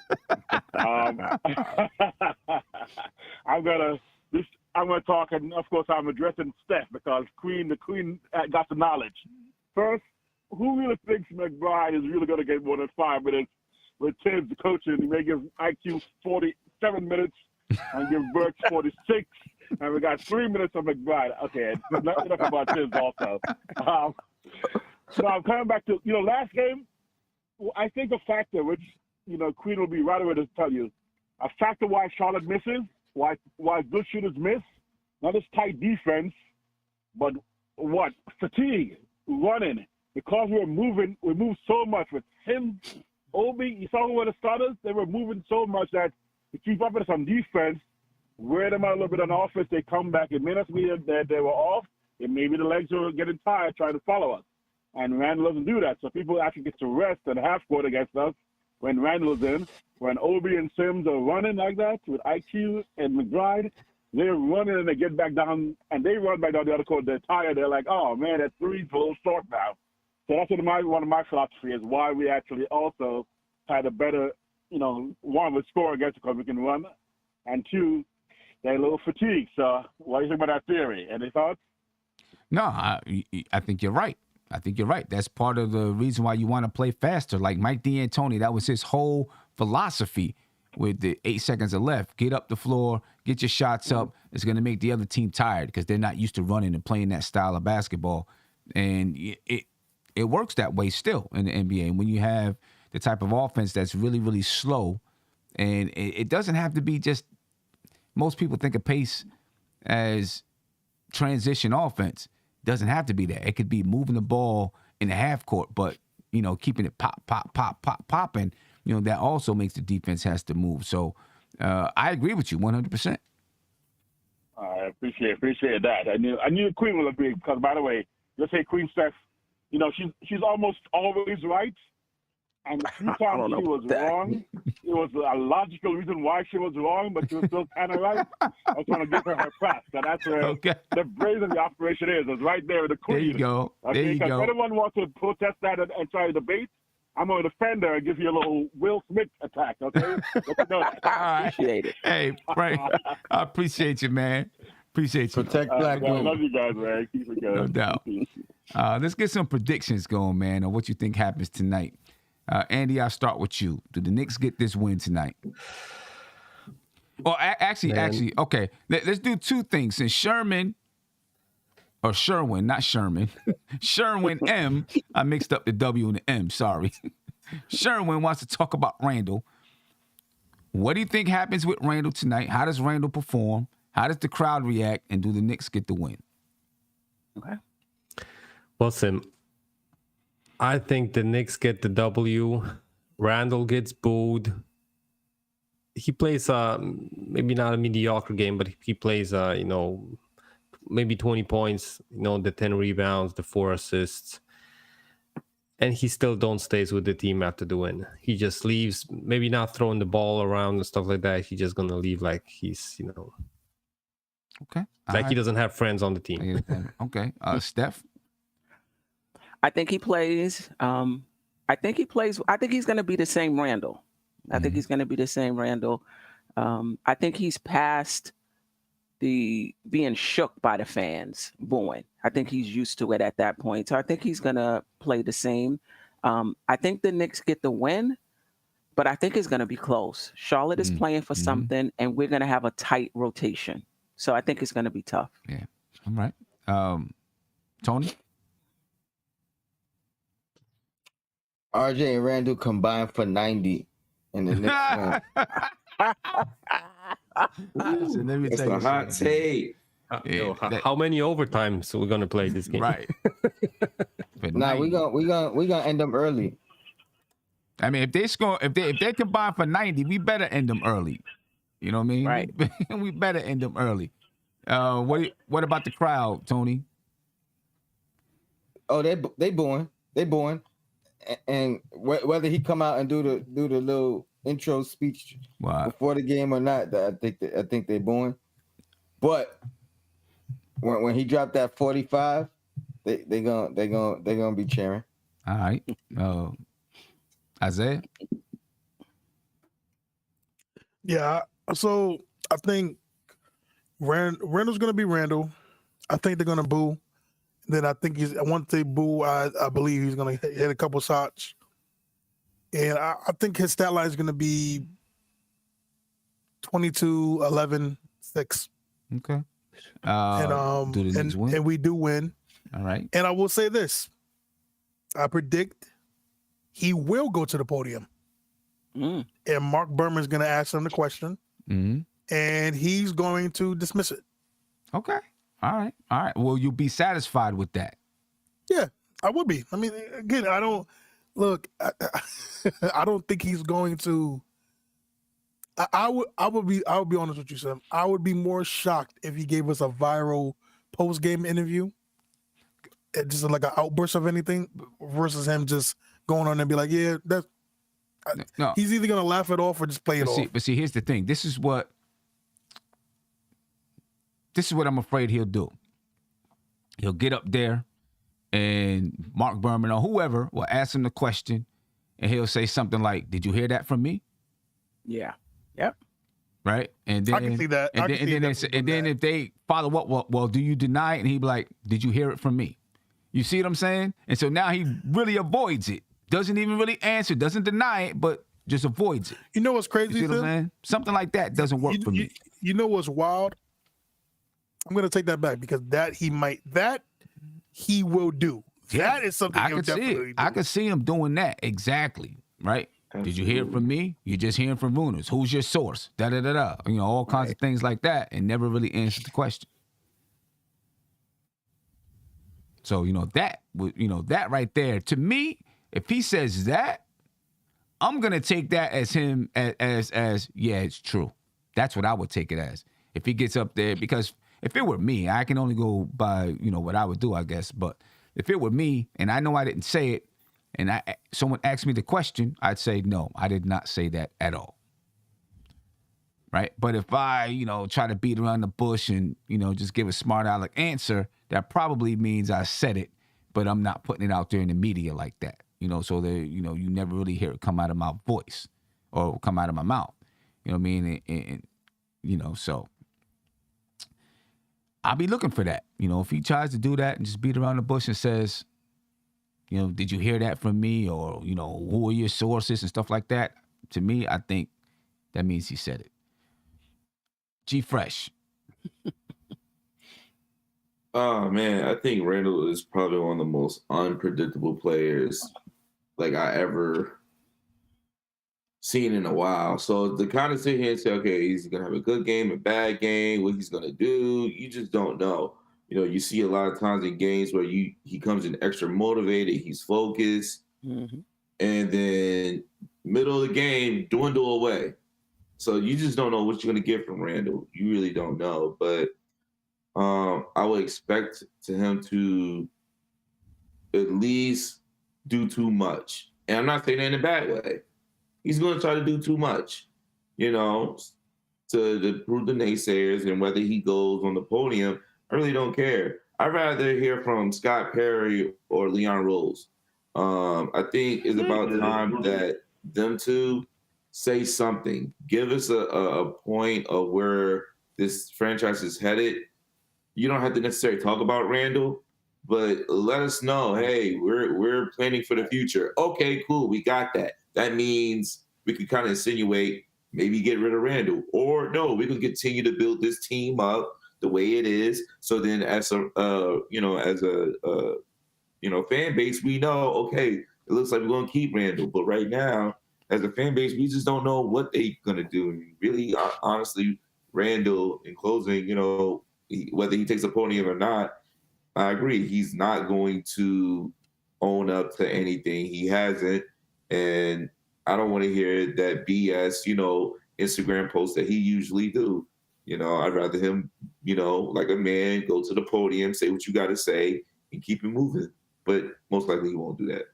Speaker 10: I'm gonna talk, and of course I'm addressing Steph because the Queen got the knowledge. First, who really thinks McBride is really going to get more than 5 minutes with Tibbs, the coach, and he may give IQ 47 minutes and give Burks 46, and we got 3 minutes of McBride. Okay, enough about Tibbs also. So I'm coming back to, last game, I think a factor, which, Queen will be right away to tell you, a factor why Charlotte misses, why good shooters miss, not just tight defense, but fatigue. Running because we moved so much with him, Obi. You saw who were the starters? They were moving so much that to keep up with us on defense, wear them out a little bit on offense. They come back. It may not be that they were off. It may be the legs were getting tired trying to follow us, and Randle doesn't do that. So people actually get to rest at half court against us when Randle's in. When Obi and Sims are running like that with IQ and McBride. They're running and they get back down, and they run back down the other court. They're tired. They're like, oh, man, that three's a little short now. So that's one of my philosophy is why we actually also had a better, one, with score against it because we can run, and two, they're a little fatigued. So what do you think about that theory? Any thoughts?
Speaker 2: No, I think you're right. That's part of the reason why you want to play faster. Like Mike D'Antoni, that was his whole philosophy. With the 8 seconds left, get up the floor, get your shots up. It's going to make the other team tired because they're not used to running and playing that style of basketball. And it works that way still in the NBA. And when you have the type of offense that's really, really slow, and it doesn't have to be just – most people think of pace as transition offense. It doesn't have to be that. It could be moving the ball in the half court, but, keeping it popping. That also makes the defense has to move. So I agree with you 100%.
Speaker 10: I appreciate that. I knew Queen will agree because, by the way, let's say Queen Steph, she's almost always right. And a few times she was wrong. It was a logical reason why she was wrong, but she was still kind of right. I was trying to give her props. So that's where the brains of the operation is. It's right there with the Queen.
Speaker 2: There you go.
Speaker 10: Okay?
Speaker 2: There you go.
Speaker 10: If anyone wants to protest that and try to debate, I'm going to defend her and give you a little Will Smith attack, okay?
Speaker 2: I appreciate it. Hey, Frank, I appreciate you, man. Appreciate you.
Speaker 4: Protect black women.
Speaker 10: I love you guys, man. Keep it going.
Speaker 2: No doubt. Let's get some predictions going, man, on what you think happens tonight. Andy, I'll start with you. Do the Knicks get this win tonight? Well, actually, okay. Let's do two things. Since Sherwin, not Sherman, Sherwin M, I mixed up the W and the M, sorry. Sherwin wants to talk about Randle. What do you think happens with Randle tonight? How does Randle perform? How does the crowd react? And do the Knicks get the win?
Speaker 6: Okay.
Speaker 3: Well, Sim, I think the Knicks get the W. Randle gets booed. He plays maybe not a mediocre game, but he plays maybe 20 points, the 10 rebounds, the 4 assists. And he still don't stays with the team after the win. He just leaves, maybe not throwing the ball around and stuff like that. He's just gonna leave like he's,
Speaker 2: okay,
Speaker 3: he doesn't have friends on the team.
Speaker 2: Okay, Steph.
Speaker 6: I think he plays. I think he's going to be the same Randle. I think he's going to be the same Randle. I think he's past the being shook by the fans booing. I think he's used to it at that point. So I think he's going to play the same. I think the Knicks get the win, but I think it's going to be close. Charlotte is playing for something, and we're going to have a tight rotation. So I think it's going to be tough.
Speaker 2: Yeah. All right. Tony?
Speaker 4: RJ and Randle combined for 90 in the Knicks win.
Speaker 7: That's a hot take.
Speaker 3: How many overtimes are we gonna play this game?
Speaker 2: Right.
Speaker 4: Nah, we gonna end them early.
Speaker 2: I mean, if they combine for 90, we better end them early. You know what I mean?
Speaker 6: Right.
Speaker 2: We better end them early. What about the crowd, Tony?
Speaker 4: Oh, they booing. And whether he come out and do the little intro speech before the game or not, I think they booing. But when he dropped that 45, they gonna be cheering.
Speaker 2: All right. Isaiah?
Speaker 5: Yeah. So I think Randle's gonna be Randle. I think they're gonna boo. Then I think once they boo, I believe he's gonna hit a couple shots. And I think his stat line is gonna be 22, 11, 6.
Speaker 2: Okay.
Speaker 5: And we do win.
Speaker 2: All right.
Speaker 5: And I will say this. I predict he will go to the podium. And Mark Berman's going to ask him the question. And he's going to dismiss it.
Speaker 2: Okay. All right. Will you be satisfied with that?
Speaker 5: Yeah, I would be. I mean, again, I don't think he's going to. I would be honest with you, Sam. I would be more shocked if he gave us a viral post-game interview, just like an outburst of anything, versus him just going on and be like, yeah, that's. No. He's either gonna laugh it off or just play it off.
Speaker 2: But see, here's the thing. This is what I'm afraid he'll do. He'll get up there, and Mark Berman or whoever will ask him the question, and he'll say something like, "Did you hear that from me?"
Speaker 6: Yeah. Yep.
Speaker 2: Right. And then
Speaker 5: I can see that.
Speaker 2: And then if they follow up, well, do you deny it? And he'd be like, "Did you hear it from me?" You see what I'm saying? And so now he really avoids it. Doesn't even really answer, doesn't deny it, but just avoids it.
Speaker 5: You know what's crazy?
Speaker 2: You see what I'm saying? Something like that doesn't work for me.
Speaker 5: You know what's wild? I'm going to take that back because he will do.
Speaker 2: Yeah,
Speaker 5: that is something he'll definitely do.
Speaker 2: I could see him doing that. Exactly. Right? Absolutely. Did you hear it from me? You're just hearing from rumors. Who's your source? Da-da-da-da. All kinds of things like that, and never really answered the question. So, that right there, to me, if he says that, I'm going to take that as him as yeah, it's true. That's what I would take it as. If he gets up there, because if it were me, I can only go by, what I would do, I guess. But if it were me and I know I didn't say it and someone asked me the question, I'd say, no, I did not say that at all. Right? But if I, try to beat around the bush and, just give a smart aleck answer, that probably means I said it, but I'm not putting it out there in the media like that. So that, you never really hear it come out of my voice or come out of my mouth. You know what I mean? And so I'll be looking for that. If he tries to do that and just beat around the bush and says, did you hear that from me? Or, who are your sources and stuff like that? To me, I think that means he said it. G Fresh.
Speaker 7: Oh man, I think Randle is probably one of the most unpredictable players like I ever seen in a while. So to kind of sit here and say, okay, he's gonna have a good game, a bad game, what he's gonna do, you just don't know. You see a lot of times in games where he comes in extra motivated, he's focused, and then middle of the game dwindle away. So you just don't know what you're gonna get from Randle. You really don't know, but I would expect him to at least do too much. And I'm not saying that in a bad way. He's going to try to do too much, to prove the naysayers. And whether he goes on the podium, I really don't care. I'd rather hear from Scott Perry or Leon Rose. I think it's about time that them two say something. Give us a point of where this franchise is headed. You don't have to necessarily talk about Randle, but let us know, hey, we're planning for the future. Okay, cool, we got that. That means we could kind of insinuate maybe get rid of Randle, or no, we can continue to build this team up the way it is. So then, as a fan base, we know, okay, it looks like we're going to keep Randle, but right now, as a fan base, we just don't know what they're going to do. And really, honestly, Randle, in closing, whether he takes a podium or not, I agree. He's not going to own up to anything. He hasn't. And I don't want to hear that BS, Instagram post that he usually do. I'd rather him, like a man, go to the podium, say what you got to say, and keep it moving. But most likely he won't do that.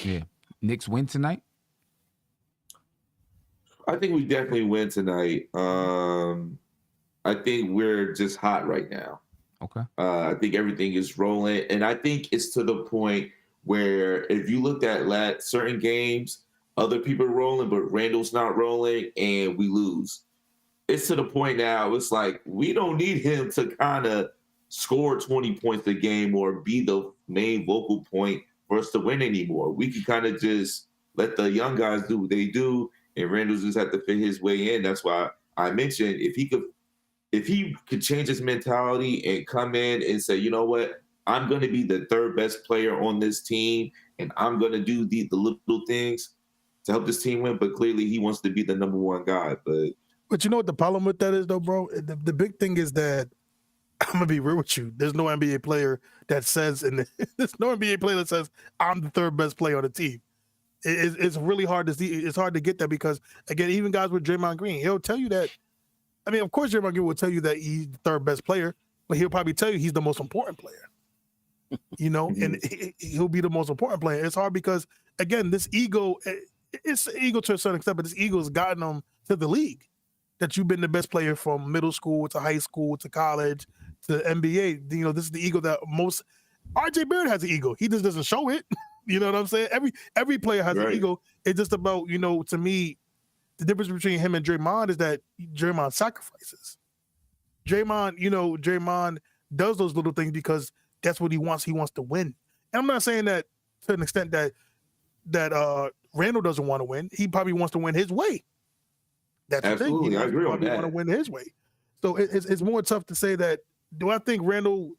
Speaker 2: Yeah. Knicks win tonight?
Speaker 7: I think we definitely win tonight. I think we're just hot right now.
Speaker 2: Okay.
Speaker 7: I think everything is rolling. And I think it's to the point where if you looked at certain games, other people are rolling, but Randle's not rolling, and we lose. It's to the point now, it's like we don't need him to kind of score 20 points a game or be the main vocal point for us to win anymore. We can kind of just let the young guys do what they do, and Randle just have to fit his way in. That's why I mentioned if he could change his mentality and come in and say, you know what, I'm going to be the third best player on this team, and I'm going to do the little things to help this team win. But clearly he wants to be the number one guy.
Speaker 5: But you know what the problem with that is, though, bro? The big thing is that, I'm going to be real with you, there's no NBA player that says, I'm the third best player on the team. It's really hard to see. It's hard to get that because, again, even guys with Draymond Green, he'll tell you that. I mean, of course, Draymond Green will tell you that he's the third best player, but he'll probably tell you he's the most important player. And he'll be the most important player. It's hard because, again, this ego, it's ego to a certain extent, but this ego has gotten him to the league. That you've been the best player from middle school to high school to college to NBA. This is the ego that most. RJ Barrett has an ego. He just doesn't show it. You know what I'm saying? Every player has an ego. It's just about, to me, the difference between him and Draymond is that Draymond sacrifices. Draymond does those little things because that's what he wants. He wants to win. And I'm not saying that to an extent that Randle doesn't want to win. He probably wants to win his way. That's
Speaker 7: absolutely,
Speaker 5: the thing.
Speaker 7: I agree on that.
Speaker 5: Want to win his way. So it's more tough to say that. Do I think Randle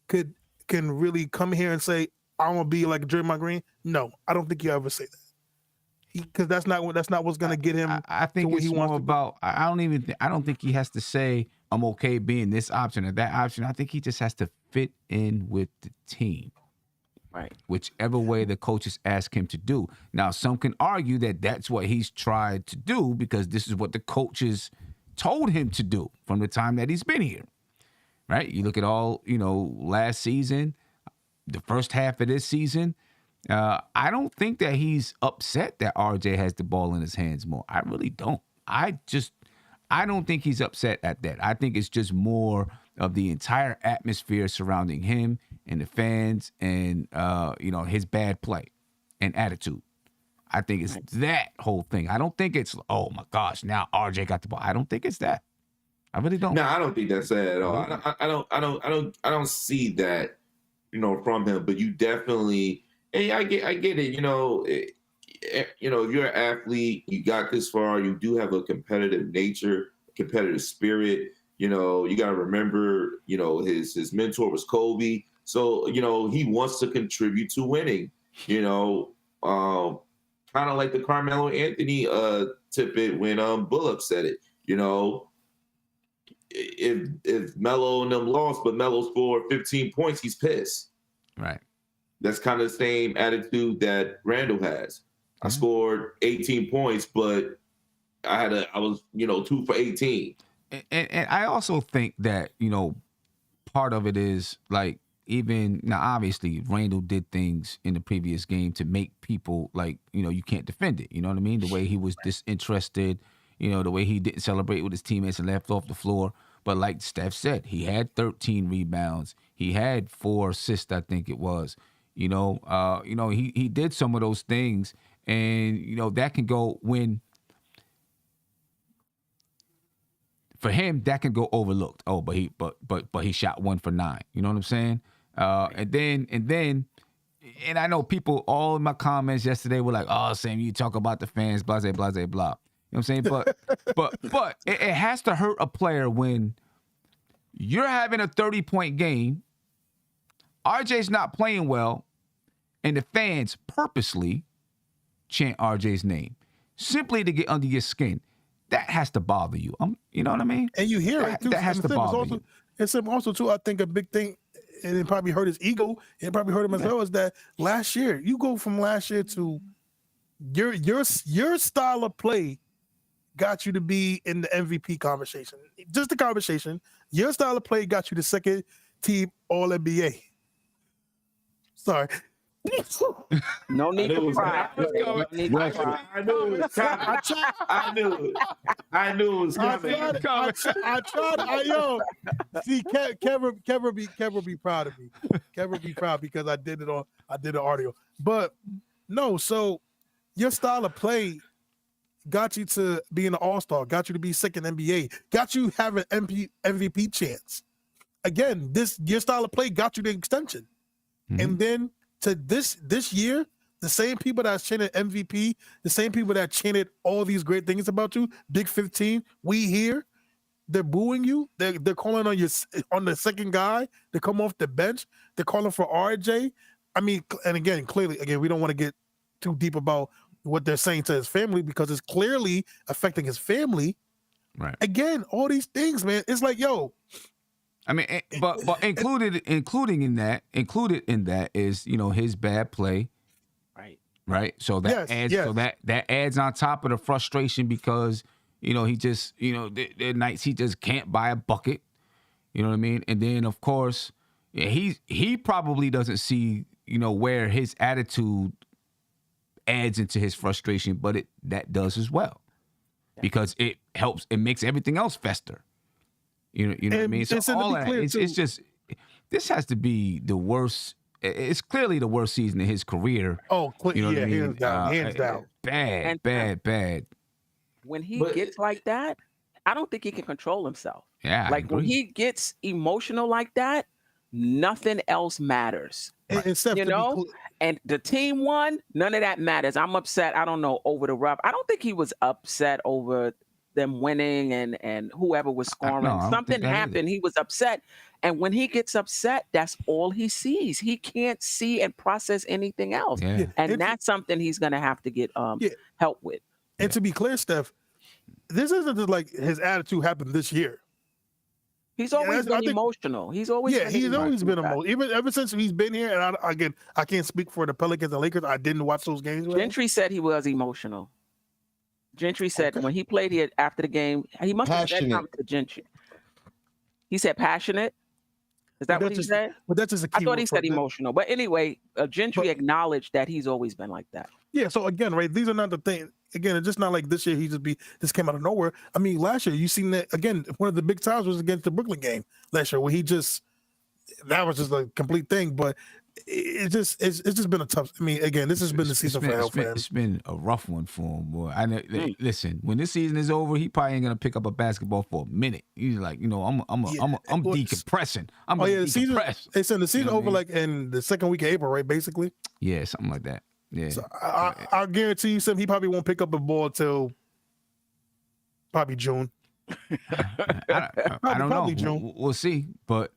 Speaker 5: can really come here and say, "I'm gonna be like Draymond Green"? No, I don't think he'll ever say that. Because that's not what's gonna get him.
Speaker 2: I think it's more about. I don't think he has to say, "I'm okay being this option or that option." I think he just has to fit in with the team.
Speaker 6: Right.
Speaker 2: Whichever way the coaches ask him to do. Now, some can argue that that's what he's tried to do because this is what the coaches told him to do from the time that he's been here. Right? You look at all, last season, the first half of this season. I don't think that he's upset that RJ has the ball in his hands more. I really don't. I don't think he's upset at that. I think it's just more of the entire atmosphere surrounding him and the fans and, his bad play and attitude. I think it's that whole thing. I don't think it's, oh, my gosh, now RJ got the ball. I don't think it's that. I really don't.
Speaker 7: No, I don't think that's sad at all. I don't see that, from him. But you definitely, hey, I get it. If you're an athlete, you got this far. You do have a competitive nature, competitive spirit. You got to remember, his mentor was Kobe. So, he wants to contribute to winning. Kind of like the Carmelo Anthony tidbit when Bullock said it. If Melo and them lost, but Melo scored 15 points, he's pissed.
Speaker 2: Right.
Speaker 7: That's kind of the same attitude that Randle has. I scored 18 points, but I was 2 for 18.
Speaker 2: And I also think that, part of it is like, even now, obviously, Randle did things in the previous game to make people like, you can't defend it. You know what I mean? The way he was disinterested, the way he didn't celebrate with his teammates and left off the floor. But like Steph said, he had 13 rebounds. He had 4 assists, I think it was. He did some of those things, and that can go when. For him, that can go overlooked. Oh, but he shot 1 for 9. You know what I'm saying? And then, I know people. All in my comments yesterday were like, "Oh, Sam, you talk about the fans, blah, blah, blah, blah." You know what I'm saying? But it has to hurt a player when you're having a 30-point game. RJ's not playing well, and the fans purposely chant RJ's name simply to get under your skin. That has to bother you. You know what I mean?
Speaker 5: And you hear it too.
Speaker 2: That has to bother you.
Speaker 5: And some also too, I think a big thing, and it probably hurt his ego, and it probably hurt him as well, is that last year, you go from last year to your style of play got you to be in the MVP conversation. Just the conversation. Your style of play got you the second team All-NBA. Sorry.
Speaker 6: No need to cry.
Speaker 7: I knew it was coming.
Speaker 5: I tried. See, Kevin be proud of me. Kevin be proud because I did the audio. But no, so your style of play got you to being an all-star, got you to be second NBA, got you having MVP chance. Again, your style of play got you the extension. Mm-hmm. And then to this year, the same people that chanted MVP, the same people that chanted all these great things about you, Big 15, we here, they're booing you. They're calling on the second guy to come off the bench. They're calling for RJ. I mean, and again, clearly, we don't want to get too deep about what they're saying to his family because it's clearly affecting his family.
Speaker 2: Right.
Speaker 5: Again, all these things, man. It's like, yo.
Speaker 2: I mean, but included in that is his bad play, right. So that adds so that adds on top of the frustration because he just there are nights he just can't buy a bucket, you know what I mean. And then of course he probably doesn't see where his attitude adds into his frustration, but that does as well because it makes everything else fester. You know what I mean? So all that, it's just, this has to be the worst. It's clearly the worst season of his career.
Speaker 5: Oh, you know what I mean? Hands down.
Speaker 2: Bad.
Speaker 6: When he gets like that, I don't think he can control himself.
Speaker 2: Yeah,
Speaker 6: like when he gets emotional like that, nothing else matters. And the team won, none of that matters. I'm upset, I don't know, over the rough. I don't think he was upset over them winning and whoever was scoring. Something happened. He was upset. And when he gets upset, that's all he sees. He can't see and process anything else. Yeah. And that's something he's going to have to get help with.
Speaker 5: And to be clear, Steph, this isn't just like his attitude happened this year.
Speaker 6: He's always been emotional. He's always
Speaker 5: been emotional. Even ever since he's been here. And I can't speak for the Pelicans and Lakers. I didn't watch those games.
Speaker 6: Gentry said he was emotional. Gentry said when he played here after the game, he must have said something to Gentry. He said passionate. Is that what he said?
Speaker 5: But that's just a key.
Speaker 6: I thought he said emotional. But anyway, Gentry acknowledged that he's always been like that.
Speaker 5: Yeah. So again, right? These are not the things. Again, it's just not like this year. This came out of nowhere. I mean, last year you seen that again. One of the big times was against the Brooklyn game last year, where that was just a complete thing. But it's just been a tough. I mean, again, this has been the season for him.
Speaker 2: It's been a rough one for him, boy. I know. Listen, when this season is over, he probably ain't gonna pick up a basketball for a minute. He's like, I'm decompressing.
Speaker 5: The season. They said the season over like in the second week of April, right? Basically.
Speaker 2: Yeah, something like that. Yeah.
Speaker 5: So I guarantee you, Sim, he probably won't pick up a ball till probably June.
Speaker 2: I don't know.
Speaker 5: June.
Speaker 2: We'll see, but.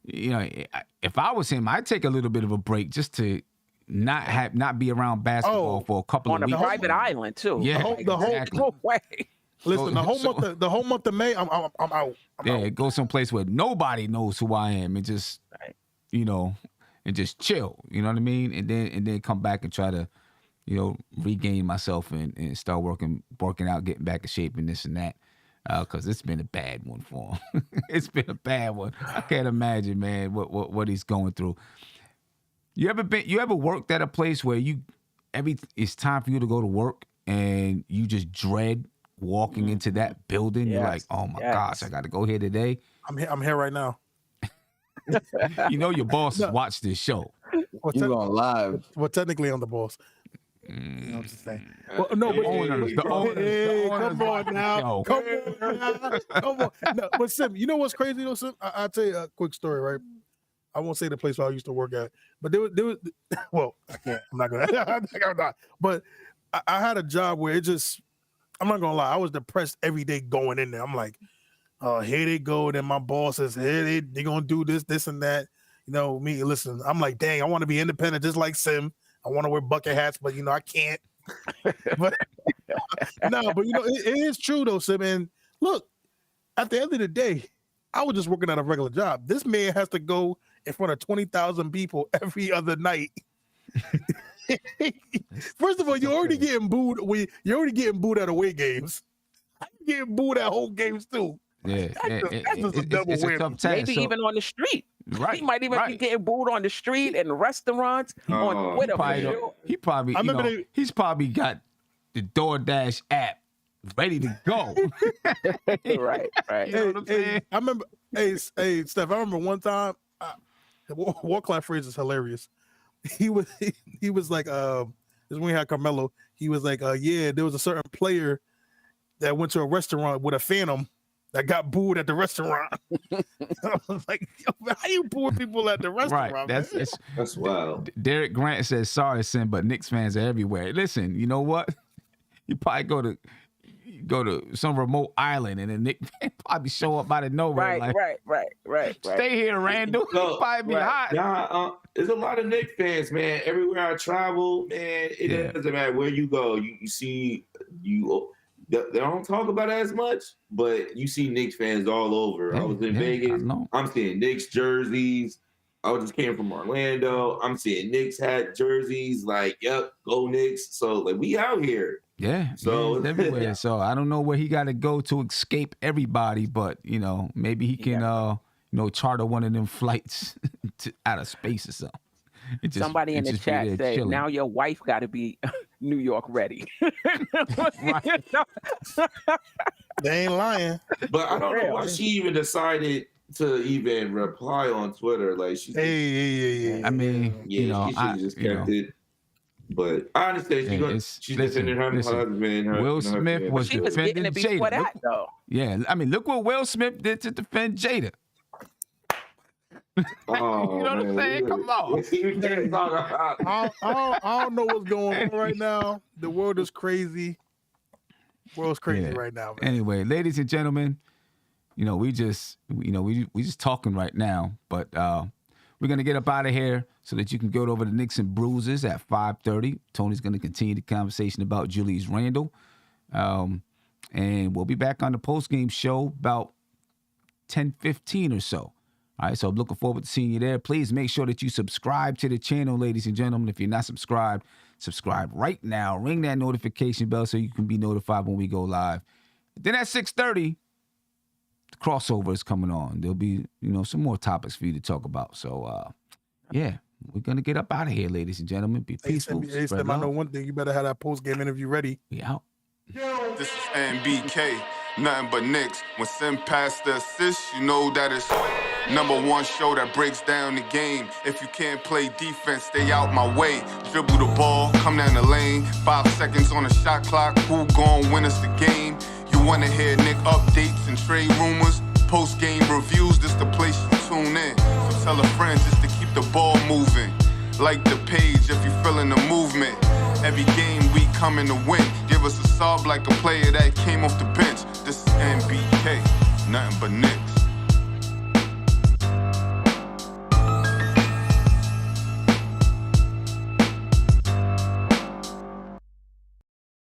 Speaker 2: If I was him, I'd take a little bit of a break just to not be around basketball for a couple of weeks.
Speaker 6: On a private island too.
Speaker 2: Yeah,
Speaker 6: exactly. No way.
Speaker 5: Listen, the whole month of May, I'm out. I'm out.
Speaker 2: Go someplace where nobody knows who I am and just and just chill. You know what I mean? And then come back and try to, regain myself and start working out, getting back in shape and this and that. Because it's been a bad one for him. It's been a bad one. I can't imagine, man, what he's going through. You ever worked at a place where it's time for you to go to work and you just dread walking into that building? Yes. You're like, oh my gosh, I got to go here today.
Speaker 5: I'm here right now.
Speaker 2: Your boss watched this show.
Speaker 4: You're on live.
Speaker 5: Well, technically, I'm the boss. You know what I'm saying? Well, no, but
Speaker 2: the owners,
Speaker 5: come on now. Come on. No, but Sim, you know what's crazy though, Sim? I'll tell you a quick story, right? I won't say the place where I used to work at, but there was well, I can't. I'm not gonna. But I had a job where I'm not gonna lie, I was depressed every day going in there. I'm like, here they go. Then my boss says, hey, they gonna do this, and that. Listen, I'm like, dang, I want to be independent just like Sim. I want to wear bucket hats, but I can't. but it is true though, Sim. And look, at the end of the day, I was just working at a regular job. This man has to go in front of 20,000 people every other night. First of all, you're already getting booed. You're already getting booed at away games. I'm getting booed at home games too.
Speaker 2: Yeah,
Speaker 5: that's just a double win.
Speaker 6: Maybe even on the street.
Speaker 2: Right.
Speaker 6: He might even be getting booed on the street and restaurants on Twitter.
Speaker 2: He's probably got the DoorDash app ready to go.
Speaker 6: Right.
Speaker 2: You know what I'm saying?
Speaker 5: I remember, Steph, I remember one time, Warcliffe phrase is hilarious. He was like, this is when we had Carmelo. He was like, there was a certain player that went to a restaurant with a Phantom that got booed at the restaurant. I was like, how you boo people at the restaurant?
Speaker 2: Right.
Speaker 7: That's wild.
Speaker 2: Derek Grant says, sorry, Sim, but Knicks fans are everywhere. Listen, you know what? You probably go to some remote island and the Knicks fan probably show up out of nowhere.
Speaker 6: Right.
Speaker 2: Stay here, Randle.
Speaker 7: So,
Speaker 2: probably be hot.
Speaker 7: Nah, there's a lot of Knicks fans, man. Everywhere I travel, man, it doesn't matter where you go. You see, they don't talk about it as much, but you see Knicks fans all over. I was in Vegas. I'm seeing Knicks jerseys. I just came from Orlando. I'm seeing Knicks hat jerseys. Like, yep, go Knicks. So, like, we out here.
Speaker 2: Yeah. So it's everywhere. So I don't know where he got to go to escape everybody, but maybe he can, charter one of them flights out of space or something.
Speaker 6: Somebody in the chat said, chilling. Now your wife got to be New York ready.
Speaker 5: They ain't lying.
Speaker 7: But I don't know why she even decided to even reply on Twitter. Like, she
Speaker 2: I mean,
Speaker 7: she should have just kept it. But I understand she's defending her husband.
Speaker 2: Will Smith was defending Jada.
Speaker 6: That, though.
Speaker 2: Yeah, I mean, look what Will Smith did to defend Jada.
Speaker 7: Oh,
Speaker 2: you know what I'm saying? Come on.
Speaker 5: I don't know what's going on right now. The world is crazy. World's crazy right now, man.
Speaker 2: Anyway, ladies and gentlemen, we just talking right now, but we're gonna get up out of here so that you can go over to Knicks and Bruises at 5:30. Tony's gonna continue the conversation about Julius Randle, and we'll be back on the postgame show about 10:15 or so. All right, so I'm looking forward to seeing you there. Please make sure that you subscribe to the channel, ladies and gentlemen. If you're not subscribed, subscribe right now. Ring that notification bell so you can be notified when we go live. Then at 6:30, the crossover is coming on. There'll be, some more topics for you to talk about. So, we're going to get up out of here, ladies and gentlemen. Be peaceful.
Speaker 5: Hey, I know one thing. You better have that post-game interview ready.
Speaker 2: We out.
Speaker 1: This is NBK. Nothing but Knicks. When Sim passed the assist, you know that it's... #1 show that breaks down the game. If you can't play defense, stay out my way. Dribble the ball, come down the lane. 5 seconds on the shot clock. Who gon' win us the game? You wanna hear Nick updates and trade rumors? Post-game reviews, this the place you tune in. So tell a friend just to keep the ball moving. Like the page if you feeling the movement. Every game we coming to win. Give us a sub like a player that came off the bench. This is NBK, nothing but Knicks.